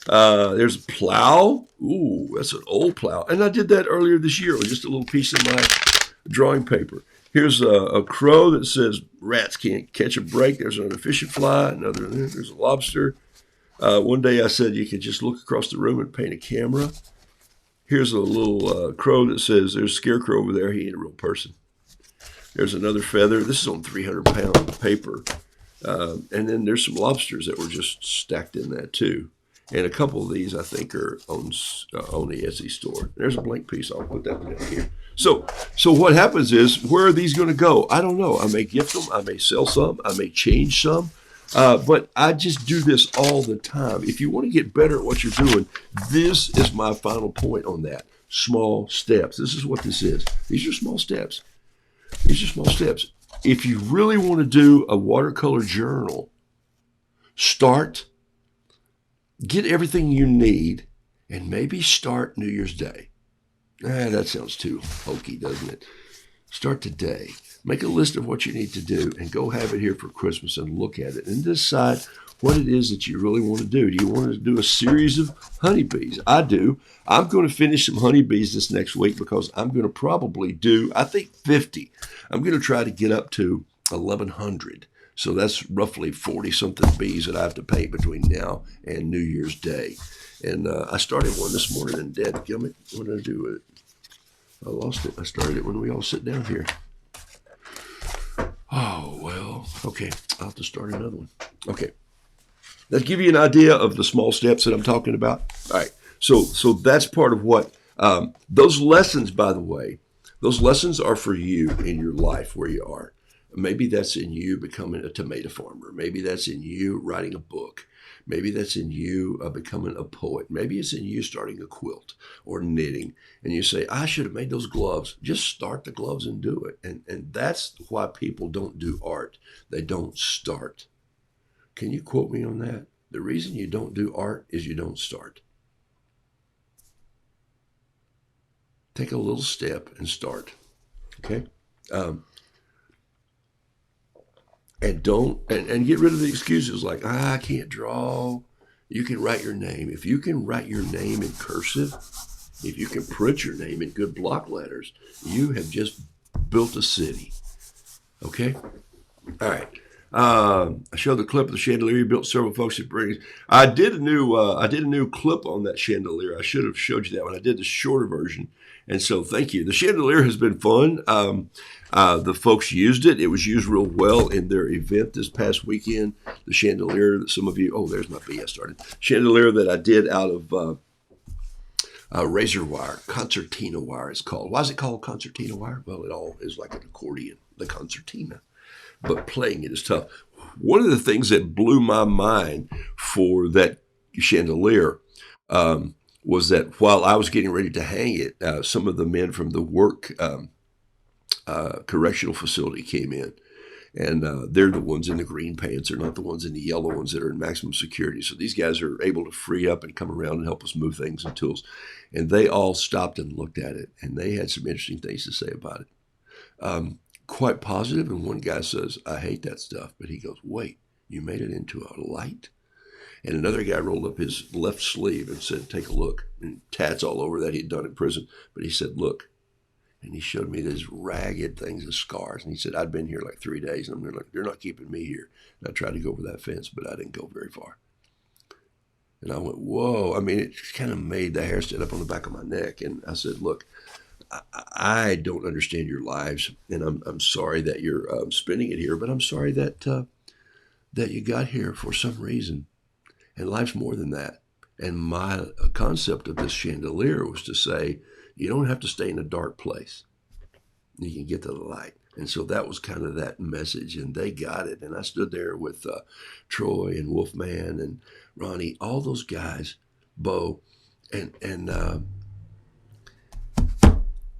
There's a plow. Ooh, that's an old plow. And I did that earlier this year with just a little piece of my drawing paper. Here's a crow that says rats can't catch a break. There's another fishing fly. There's a lobster. One day I said you could just look across the room and paint a camera. Here's a little crow that says there's a scarecrow over there. He ain't a real person. There's another feather. This is on 300-pound paper. And then there's some lobsters that were just stacked in that too. And a couple of these I think are on the Etsy store. There's a blank piece. I'll put that down here. So what happens is, where are these going to go? I don't know. I may gift them. I may sell some. I may change some. But I just do this all the time. If you want to get better at what you're doing, this is my final point on that. Small steps. This is what this is. These are small steps. These are small steps. If you really want to do a watercolor journal, get everything you need, and maybe start New Year's Day. That sounds too hokey, doesn't it? Start today. Make a list of what you need to do and go have it here for Christmas and look at it and decide what it is that you really want to do. Do you want to do a series of honeybees? I do. I'm going to finish some honeybees this next week, because I'm going to probably do, I think, 50. I'm going to try to get up to 1,100. So that's roughly 40-something bees that I have to paint between now and New Year's Day. And I started one this morning, and dadgummit, what did I do with it? I lost it. I started it when we all sit down here. Oh, well, okay. I'll have to start another one. Okay. Let's give you an idea of the small steps that I'm talking about. All right. So that's part of what, those lessons, by the way, those lessons are for you in your life where you are. Maybe that's in you becoming a tomato farmer. Maybe that's in you writing a book. Maybe that's in you becoming a poet. Maybe it's in you starting a quilt or knitting. And you say, I should have made those gloves. Just start the gloves and do it. And that's why people don't do art. They don't start. Can you quote me on that? The reason you don't do art is you don't start. Take a little step and start. Okay? And get rid of the excuses like, I can't draw, You can write your name. If you can write your name in cursive, if you can print your name in good block letters, you have just built a city. Okay? All right. I showed the clip of the chandelier you built. Several folks at Briggs. I did a new clip on that chandelier. I should have showed you that one. I did the shorter version, and so thank you. The chandelier has been fun. The folks used it. It was used real well in their event this past weekend. The chandelier that some of you, there's my BS started. Chandelier that I did out of razor wire, concertina wire. It's called. Why is it called concertina wire? Well, it all is like an accordion, the concertina. But playing it is tough. One of the things that blew my mind for that chandelier was that while I was getting ready to hang it, some of the men from the work correctional facility came in. And they're the ones in the green pants. They're not the ones in the yellow ones that are in maximum security. So these guys are able to free up and come around and help us move things and tools. And they all stopped and looked at it. And they had some interesting things to say about it. Quite positive, and one guy says, I hate that stuff, but he goes, wait, you made it into a light? And another guy rolled up his left sleeve and said, take a look, and tats all over that he'd done in prison, but he said, look, and he showed me these ragged things, the scars, and he said, I'd been here like 3 days, and I'm like, they're not keeping me here. And I tried to go over that fence, but I didn't go very far. And I went, whoa. I mean, it kind of made the hair stand up on the back of my neck, and I said, look, I don't understand your lives, and I'm sorry that you're spending it here, but I'm sorry that you got here for some reason, and life's more than that. And my concept of this chandelier was to say, you don't have to stay in a dark place. You can get to the light. And so that was kind of that message, and they got it. And I stood there with Troy and Wolfman and Ronnie, all those guys, Bo,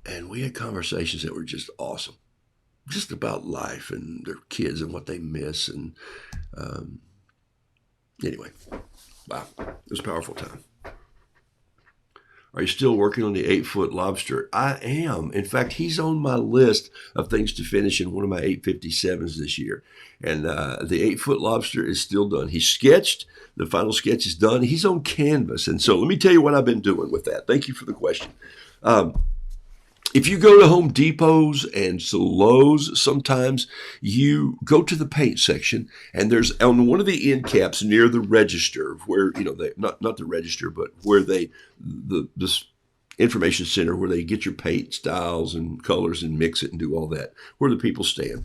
and we had conversations that were just awesome, just about life and their kids and what they miss. And anyway, wow, it was a powerful time. Are you still working on the 8-foot lobster? I am. In fact, he's on my list of things to finish in one of my 857s this year. And the 8-foot lobster is still done. He's sketched. The final sketch is done. He's on canvas. And so let me tell you what I've been doing with that. Thank you for the question. If you go to Home Depots and Lowe's, sometimes you go to the paint section, and there's on one of the end caps near the register where, they not the register, but where this information center where they get your paint styles and colors and mix it and do all that, where the people stand.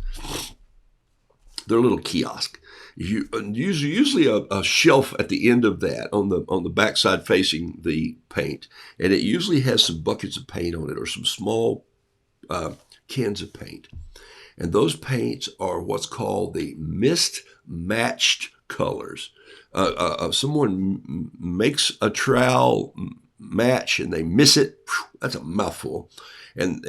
They're a little kiosk. Usually a shelf at the end of that on the backside facing the paint, and it usually has some buckets of paint on it or some small cans of paint. And those paints are what's called the mist-matched colors. Someone makes a trowel match and they miss it. That's a mouthful, and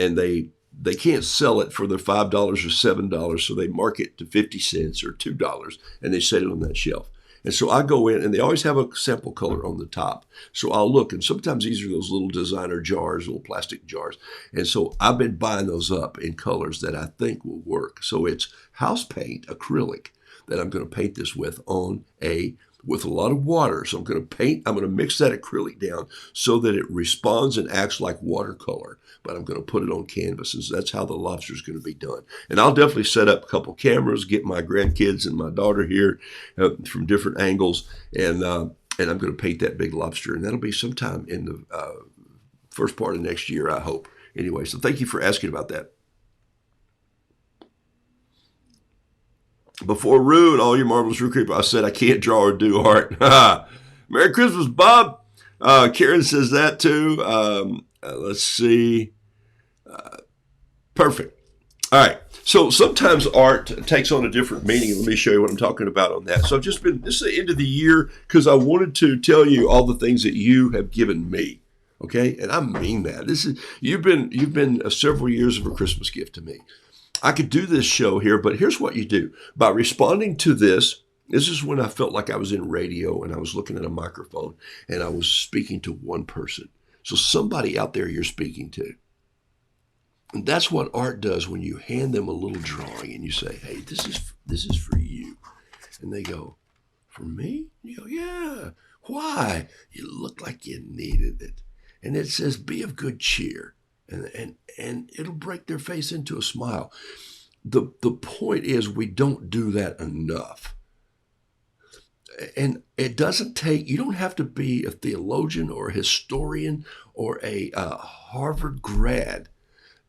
they can't sell it for their $5 or $7, so they mark it to 50 cents or $2, and they set it on that shelf. And so I go in, and they always have a sample color on the top. So I'll look, and sometimes these are those little designer jars, little plastic jars. And so I've been buying those up in colors that I think will work. So it's house paint, acrylic, that I'm going to paint this with with a lot of water. So I'm going to mix that acrylic down so that it responds and acts like watercolor, but I'm going to put it on canvas. And so that's how the lobster is going to be done. And I'll definitely set up a couple cameras, get my grandkids and my daughter here from different angles, and I'm going to paint that big lobster. And that'll be sometime in the first part of next year, I hope. Anyway, so thank you for asking about that. Before Rue and all your marvelous Rue Creeper, I said I can't draw or do art. Merry Christmas, Bob. Karen says that too. Let's see. Perfect. All right. So sometimes art takes on a different meaning. Let me show you what I'm talking about on that. So this is the end of the year because I wanted to tell you all the things that you have given me. Okay. And I mean that. You've been several years of a Christmas gift to me. I could do this show here, but here's what you do. By responding to this is when I felt like I was in radio and I was looking at a microphone and I was speaking to one person. So somebody out there you're speaking to. And that's what art does when you hand them a little drawing and you say, hey, this is for you. And they go, for me? You go, yeah. Why? You look like you needed it. And it says, be of good cheer. And it'll break their face into a smile. The point is, we don't do that enough. And it doesn't take, you don't have to be a theologian or a historian or a Harvard grad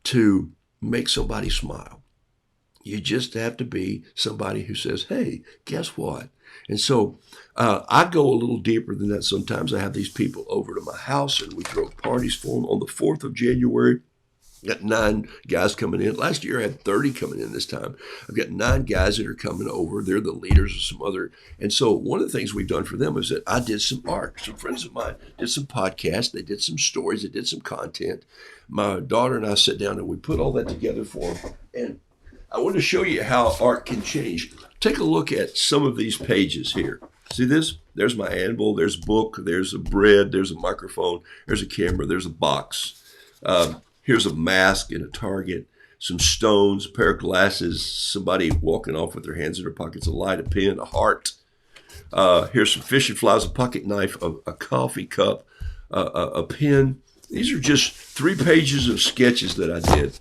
to make somebody smile. You just have to be somebody who says, hey, guess what? And so I go a little deeper than that. Sometimes I have these people over to my house and we throw parties for them on the 4th of January. Got 9 guys coming in. Last year I had 30 coming in this time. I've got 9 guys that are coming over. They're the leaders of some other. And so one of the things we've done for them is that I did some art. Some friends of mine did some podcasts. They did some stories. They did some content. My daughter and I sat down and we put all that together for them. And I want to show you how art can change. Take a look at some of these pages here. See this? There's my anvil. There's a book. There's a bread. There's a microphone. There's a camera. There's a box. Here's a mask and a target, some stones, a pair of glasses, somebody walking off with their hands in their pockets, a light, a pen, a heart. Here's some fishing flies, a pocket knife, a coffee cup, a pen. These are just 3 pages of sketches that I did.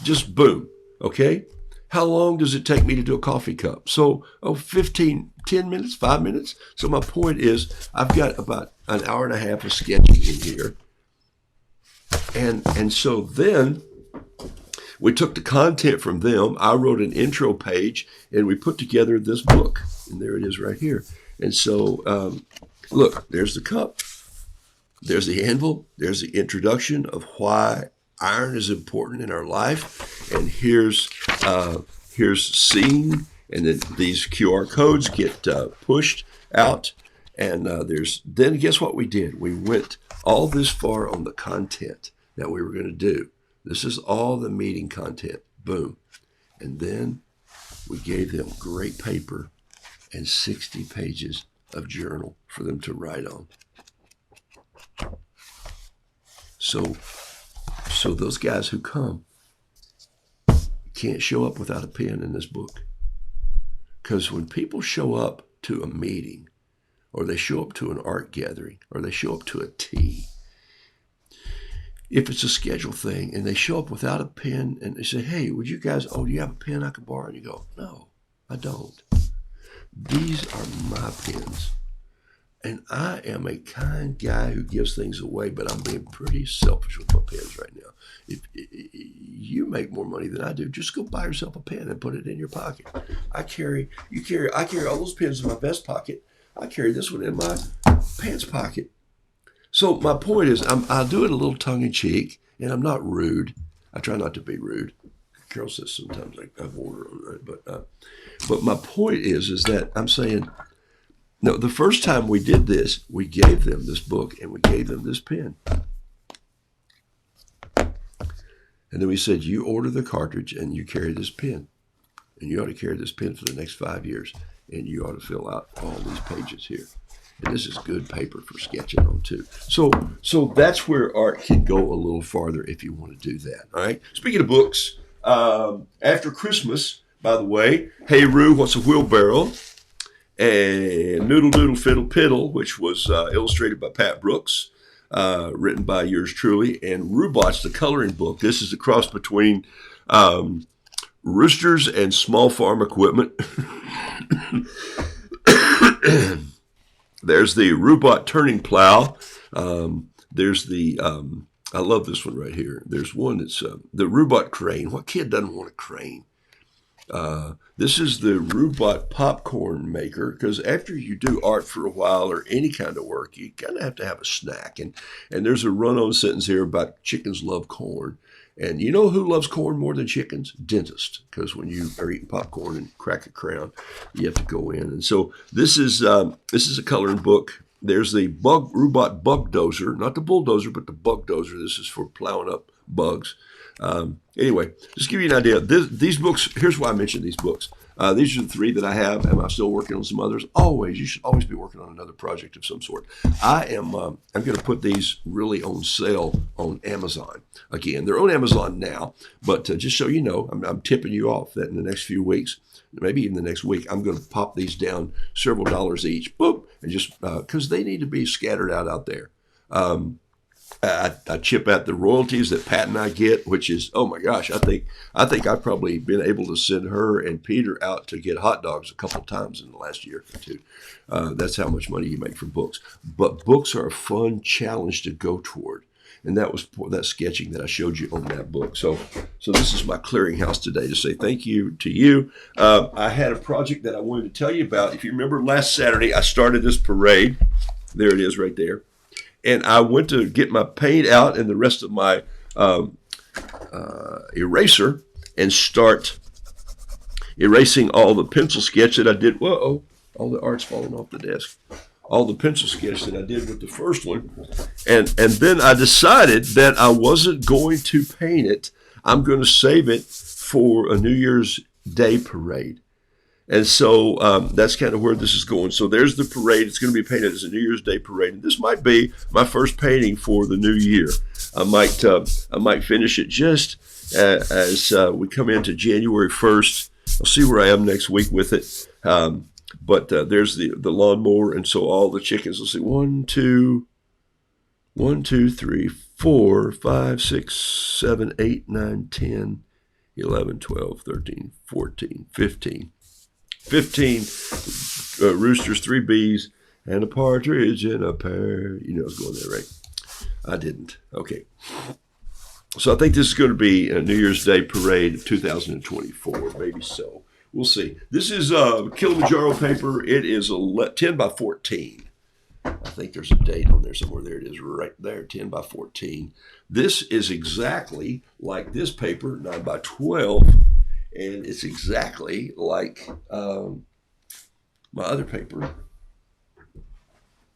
Just boom, okay? How long does it take me to do a coffee cup? So, 10 minutes, 5 minutes? So my point is, I've got about an hour and a half of sketching in here. And so then we took the content from them. I wrote an intro page and we put together this book. And there it is right here. And so, look, there's the cup. There's the anvil. There's the introduction of why iron is important in our life. And here's seeing. And then these QR codes get pushed out. And then guess what we did? We went all this far on the content that we were going to do. This is all the meeting content. Boom. And then we gave them great paper and 60 pages of journal for them to write on. So those guys who come can't show up without a pen in this book. Because when people show up to a meeting, or they show up to an art gathering, or they show up to a tea, if it's a schedule thing and they show up without a pen and they say, hey, would you guys, do you have a pen I can borrow? And you go, no, I don't. These are my pens. And I am a kind guy who gives things away, but I'm being pretty selfish with my pens right now. If you make more money than I do, just go buy yourself a pen and put it in your pocket. I carry all those pens in my vest pocket. I carry this one in my pants pocket. So my point is, I do it a little tongue-in-cheek, and I'm not rude. I try not to be rude. Carol says sometimes I have order on that, but my point is that I'm saying, no, the first time we did this, we gave them this book and we gave them this pen. And then we said, you order the cartridge and you carry this pen. And you ought to carry this pen for the next 5 years. And you ought to fill out all these pages here. And this is good paper for sketching on too. So that's where art can go a little farther if you want to do that. All right. Speaking of books, after Christmas, by the way, Hey Roo, What's a Wheelbarrow? And Noodle Doodle Fiddle Piddle, which was illustrated by Pat Brooks, written by yours truly, and Robots, the coloring book. This is a cross between Roosters and Small Farm Equipment. There's the Robot Turning Plow. There's the, I love this one right here. There's one that's the Robot Crane. What kid doesn't want a crane? This is the Robot Popcorn Maker, because after you do art for a while or any kind of work, you kind of have to have a snack. And there's a run-on sentence here about chickens love corn. And you know who loves corn more than chickens? Dentists, because when you are eating popcorn and crack a crown, you have to go in. And so this is a coloring book. There's the Robot Bug Dozer, not the bulldozer, but the bug dozer. This is for plowing up bugs. Anyway, just to give you an idea, these books, here's why I mentioned these books. These are the 3 that I have. Am I still working on some others? Always. You should always be working on another project of some sort. I'm going to put these really on sale on Amazon. Again, they're on Amazon now, but just so you know, I'm tipping you off that in the next few weeks, maybe even the next week, I'm going to pop these down several dollars each. Boop. and just because they need to be scattered out there. I chip out the royalties that Pat and I get, which is, oh my gosh, I think I've probably been able to send her and Peter out to get hot dogs a couple of times in the last year or two. That's how much money you make from books. But books are a fun challenge to go toward. And that was that sketching that I showed you on that book. So this is my clearinghouse today to say thank you to you. I had a project that I wanted to tell you about. If you remember last Saturday, I started this parade. There it is right there. And I went to get my paint out and the rest of my eraser and start erasing all the pencil sketch that I did. Whoa, all the art's falling off the desk. All the pencil sketch that I did with the first one. And then I decided that I wasn't going to paint it. I'm going to save it for a New Year's Day parade. And so that's kind of where this is going. So there's the parade. It's going to be painted as a New Year's Day parade. And this might be my first painting for the new year. I might finish it just as we come into January 1st. I'll see where I am next week with it. But there's the lawnmower. And so all the chickens, let's see, 1, 2, 3, 4, 5, 6, 7, 8, 9, 10, 11, 12, 13, 14, 15. 15 roosters, 3 bees, and a partridge in a pear. You know I was going there, right? I didn't. Okay. So I think this is going to be a New Year's Day parade of 2024. Maybe so. We'll see. This is Kilimanjaro paper. It is 10 by 14. I think there's a date on there somewhere. There it is right there, 10 by 14. This is exactly like this paper, 9 by 12. And it's exactly like my other paper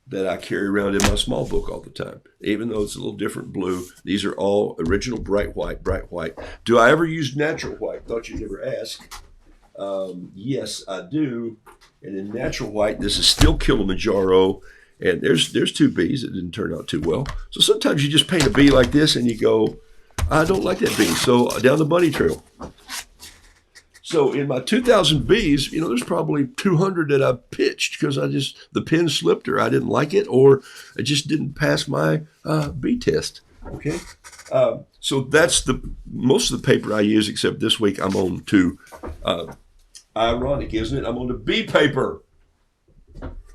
that I carry around in my small book all the time. Even though it's a little different blue, these are all original bright white. Do I ever use natural white? Thought you'd never ask. Yes, I do. And in natural white, this is still Kilimanjaro. And there's 2 bees that didn't turn out too well. So sometimes you just paint a bee like this and you go, I don't like that bee. So down the bunny trail. So in my 2,000 bees, there's probably 200 that I pitched because the pen slipped or I didn't like it or I just didn't pass my bee test. Okay. So that's most of the paper I use, except this week I'm on to, ironic, isn't it? I'm on to bee paper.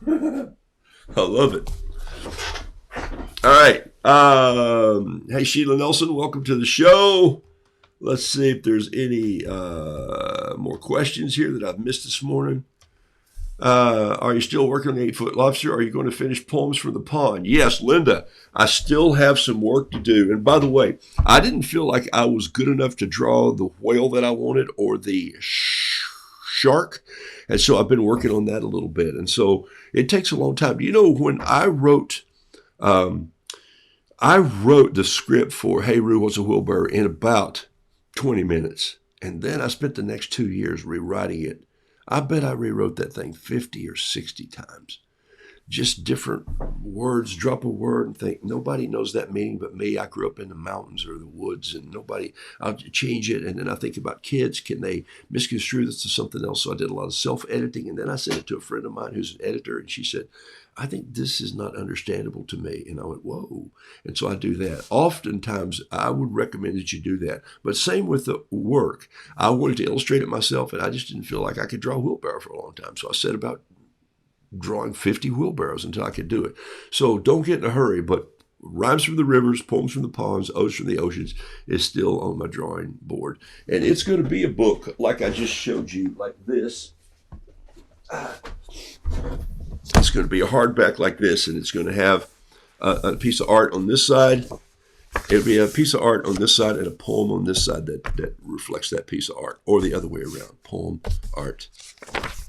I love it. All right. Hey, Sheila Nelson, welcome to the show. Let's see if there's any more questions here that I've missed this morning. Are you still working on the 8-foot lobster? Are you going to finish poems for the pond? Yes, Linda, I still have some work to do. And by the way, I didn't feel like I was good enough to draw the whale that I wanted or the shark. And so I've been working on that a little bit. And so it takes a long time. When I wrote the script for Hey Roo, What's a Wheelbarrow in about 20 minutes. And then I spent the next 2 years rewriting it. I bet I rewrote that thing 50 or 60 times. Just different words, drop a word and think, nobody knows that meaning but me. I grew up in the mountains or the woods and I'll change it. And then I think about kids. Can they misconstrue this to something else? So I did a lot of self-editing. And then I sent it to a friend of mine who's an editor. And she said, I think this is not understandable to me. And I went, whoa. And so I do that. Oftentimes, I would recommend that you do that. But same with the work. I wanted to illustrate it myself, and I just didn't feel like I could draw a wheelbarrow for a long time. So I set about drawing 50 wheelbarrows until I could do it. So don't get in a hurry, but Rhymes from the Rivers, Poems from the Ponds, Odes from the Oceans is still on my drawing board. And it's going to be a book like I just showed you, like this. It's going to be a hardback like this, and it's going to have a piece of art on this side. It'll be a piece of art on this side and a poem on this side that reflects that piece of art, or the other way around. Poem, art,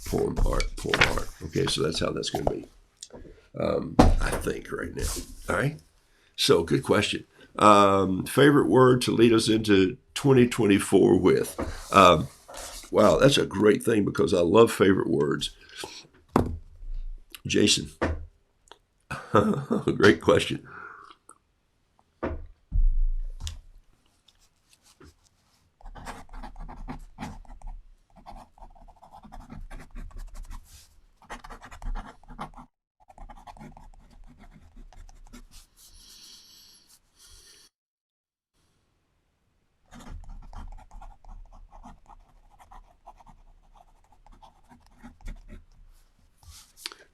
poem, art, poem, art. Okay, so that's how that's going to be, I think, right now. All right? So, good question. Favorite word to lead us into 2024 with? Wow, that's a great thing because I love favorite words. Jason, great question.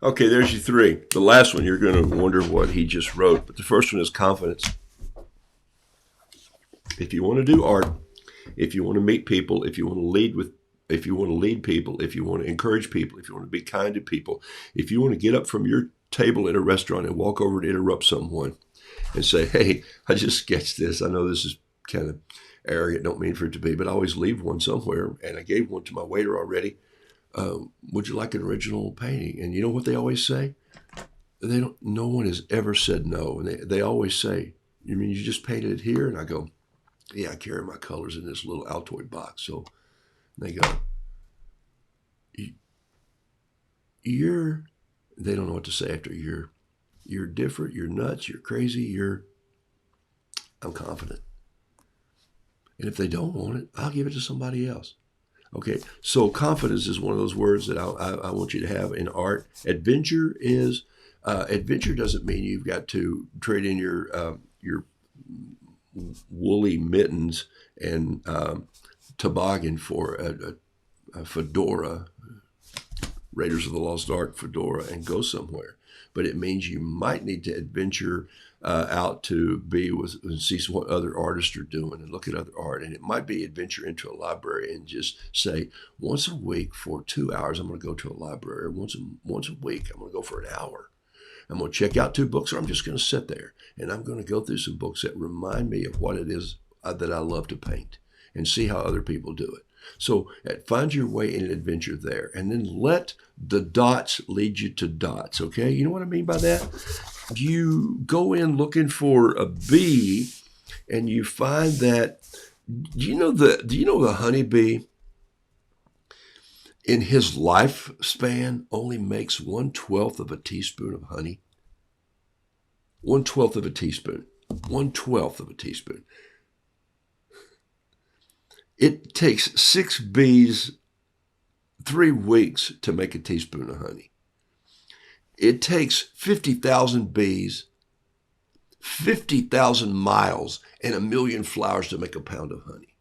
Okay, there's your three. The last one, you're going to wonder what he just wrote. But the first one is confidence. If you want to do art, if you want to meet people, if you want to lead people, if you want to encourage people, if you want to be kind to people, if you want to get up from your table at a restaurant and walk over to interrupt someone and say, hey, I just sketched this. I know this is kind of arrogant, don't mean for it to be, but I always leave one somewhere. And I gave one to my waiter already. Would you like an original painting? And you know what they always say? No one has ever said no. And they always say, you mean you just painted it here? And I go, yeah, I carry my colors in this little Altoid box. So they go, they don't know what to say after you're different, you're nuts, you're crazy, I'm confident. And if they don't want it, I'll give it to somebody else. Okay, so confidence is one of those words that I want you to have in art. Adventure doesn't mean you've got to trade in your woolly mittens and toboggan for a fedora, Raiders of the Lost Ark fedora, and go somewhere. But it means you might need to adventure out to be with and see what other artists are doing and look at other art. And it might be adventure into a library and just say, once a week for 2 hours, I'm going to go to a library. Once a week, I'm going to go for an hour. I'm going to check out 2 books, or I'm just going to sit there and I'm going to go through some books that remind me of what it is that I love to paint and see how other people do it. So find your way in an adventure there, and then let the dots lead you to dots, okay? You know what I mean by that? You go in looking for a bee, and you find that, do you know the honeybee in his lifespan only makes 1/12 of a teaspoon of honey? 1/12 of a teaspoon. 1/12 of a teaspoon. It takes 6 bees 3 weeks to make a teaspoon of honey. It takes 50,000 bees, 50,000 miles, and 1,000,000 flowers to make a pound of honey.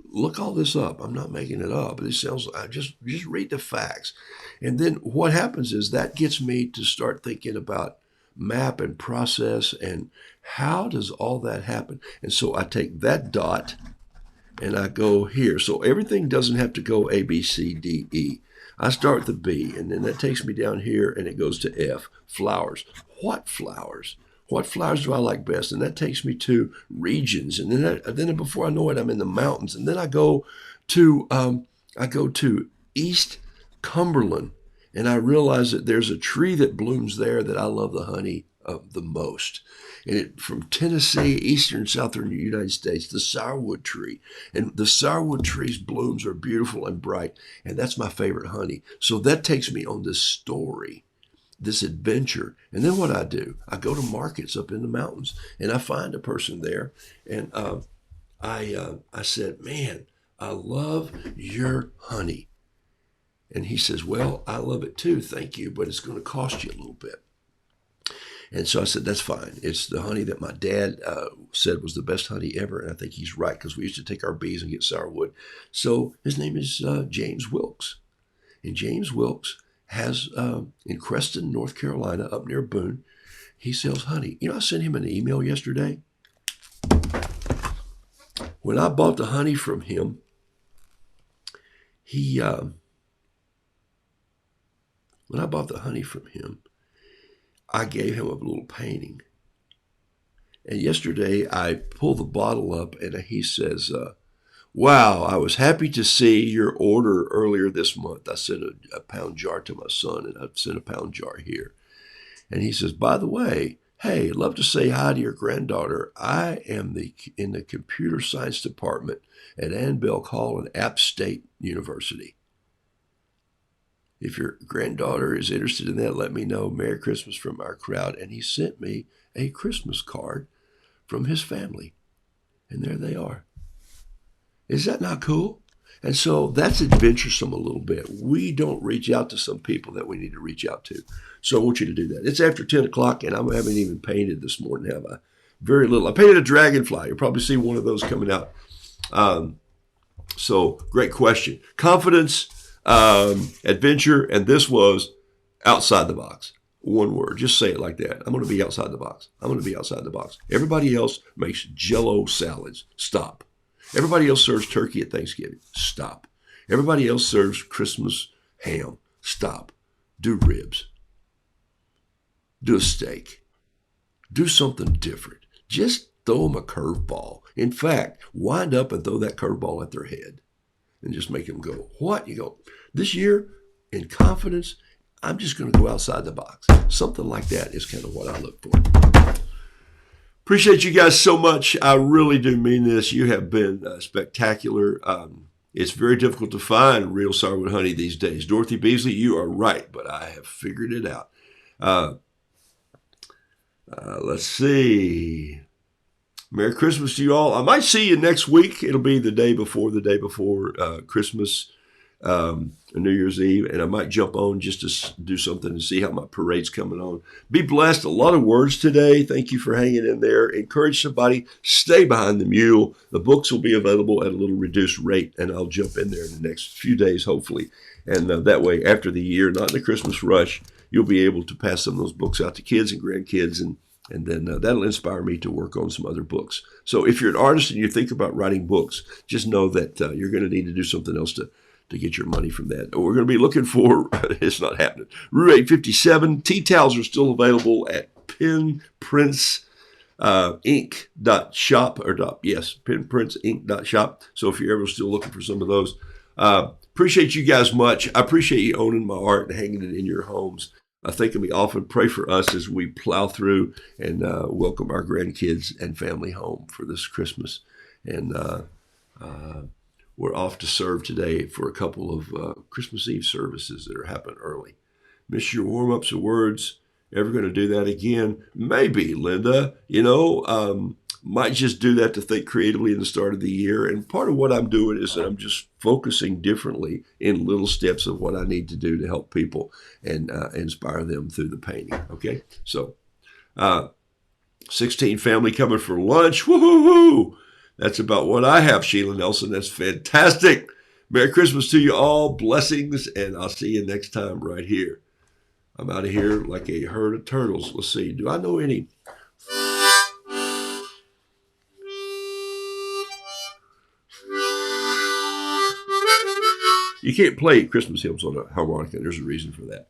Look all this up. I'm not making it up. It sounds, just read the facts. And then what happens is that gets me to start thinking about map and process and how does all that happen? And so I take that dot and I go here. So everything doesn't have to go A, B, C, D, E. I start with the B, and then that takes me down here, and it goes to F, flowers. What flowers? What flowers do I like best? And that takes me to regions, and then before I know it, I'm in the mountains, and then I go to East Cumberland, and I realize that there's a tree that blooms there that I love the honey of the most. And from Tennessee, eastern, southern United States, the sourwood tree. And the sourwood tree's blooms are beautiful and bright. And that's my favorite honey. So that takes me on this story, this adventure. And then what I do, I go to markets up in the mountains and I find a person there. And I said, man, I love your honey. And he says, well, I love it too. Thank you. But it's going to cost you a little bit. And so I said, that's fine. It's the honey that my dad said was the best honey ever. And I think he's right, because we used to take our bees and get sourwood. So his name is James Wilkes. And James Wilkes has, in Creston, North Carolina, up near Boone, he sells honey. You know, I sent him an email yesterday. When I bought the honey from him, I gave him a little painting. And yesterday I pulled the bottle up and he says, wow, I was happy to see your order earlier this month. I sent a pound jar to my son, and I've sent a pound jar here. And he says, by the way, hey, I'd love to say hi to your granddaughter. I am in the computer science department at Ann Belk Hall and App State University. If your granddaughter is interested in that, let me know. Merry Christmas from our crowd. And he sent me a Christmas card from his family. And there they are. Is that not cool? And so that's adventuresome a little bit. We don't reach out to some people that we need to reach out to. So I want you to do that. It's after 10 o'clock, and I haven't even painted this morning, have I? Very little. I painted a dragonfly. You'll probably see one of those coming out. So great question. Confidence, adventure, and this was Outside the box. One word. Just say it like that. I'm going to be outside the box. I'm going to be outside the box. Everybody else makes Jell-O salads. Stop. Everybody else serves turkey at Thanksgiving. Stop. Everybody else serves Christmas ham. Stop. Do ribs. Do a steak. Do something different. Just throw them a curveball. In fact, wind up and throw that curveball at their head and just make them go, what? You go, this year, in confidence, I'm just going to go outside the box. Something like that is kind of what I look for. Appreciate you guys so much. I really do mean this. You have been spectacular. It's very difficult to find real sourwood honey these days. Dorothy Beasley, you are right, but I have figured it out. Let's see. Merry Christmas to you all. I might see you next week. It'll be the day before Christmas, New Year's Eve, and I might jump on just to do something and see how my parade's coming on. Be blessed. A lot of words today. Thank you for hanging in there. Encourage somebody. Stay behind the mule. The books will be available at a little reduced rate, and I'll jump in there in the next few days, hopefully. And that way, after the year, not in the Christmas rush, you'll be able to pass some of those books out to kids and grandkids, and then that'll inspire me to work on some other books. So if you're an artist and you think about writing books, just know that you're going to need to do something else to get your money from that. We're going to be looking for, it's not happening, Rue 857. Tea towels are still available at penprintsink.shop, penprintsink.shop. So if you're ever still looking for some of those, appreciate you guys much. I appreciate you owning my art and hanging it in your homes. Think of me often. Pray for us as we plow through and welcome our grandkids and family home for this Christmas. And we're off to serve today for a couple of Christmas Eve services that are happening early. Miss your warm-ups and words. Ever going to do that again? Maybe, Linda. Might just do that to think creatively in the start of the year. And part of what I'm doing is that I'm just focusing differently in little steps of what I need to do to help people and inspire them through the painting. Okay? So, 16 family coming for lunch. Woo-hoo-hoo! That's about what I have, Sheila Nelson. That's fantastic. Merry Christmas to you all. Blessings, and I'll see you next time right here. I'm out of here like a herd of turtles. Let's see. Do I know any? You can't play Christmas hymns on a harmonica. There's a reason for that.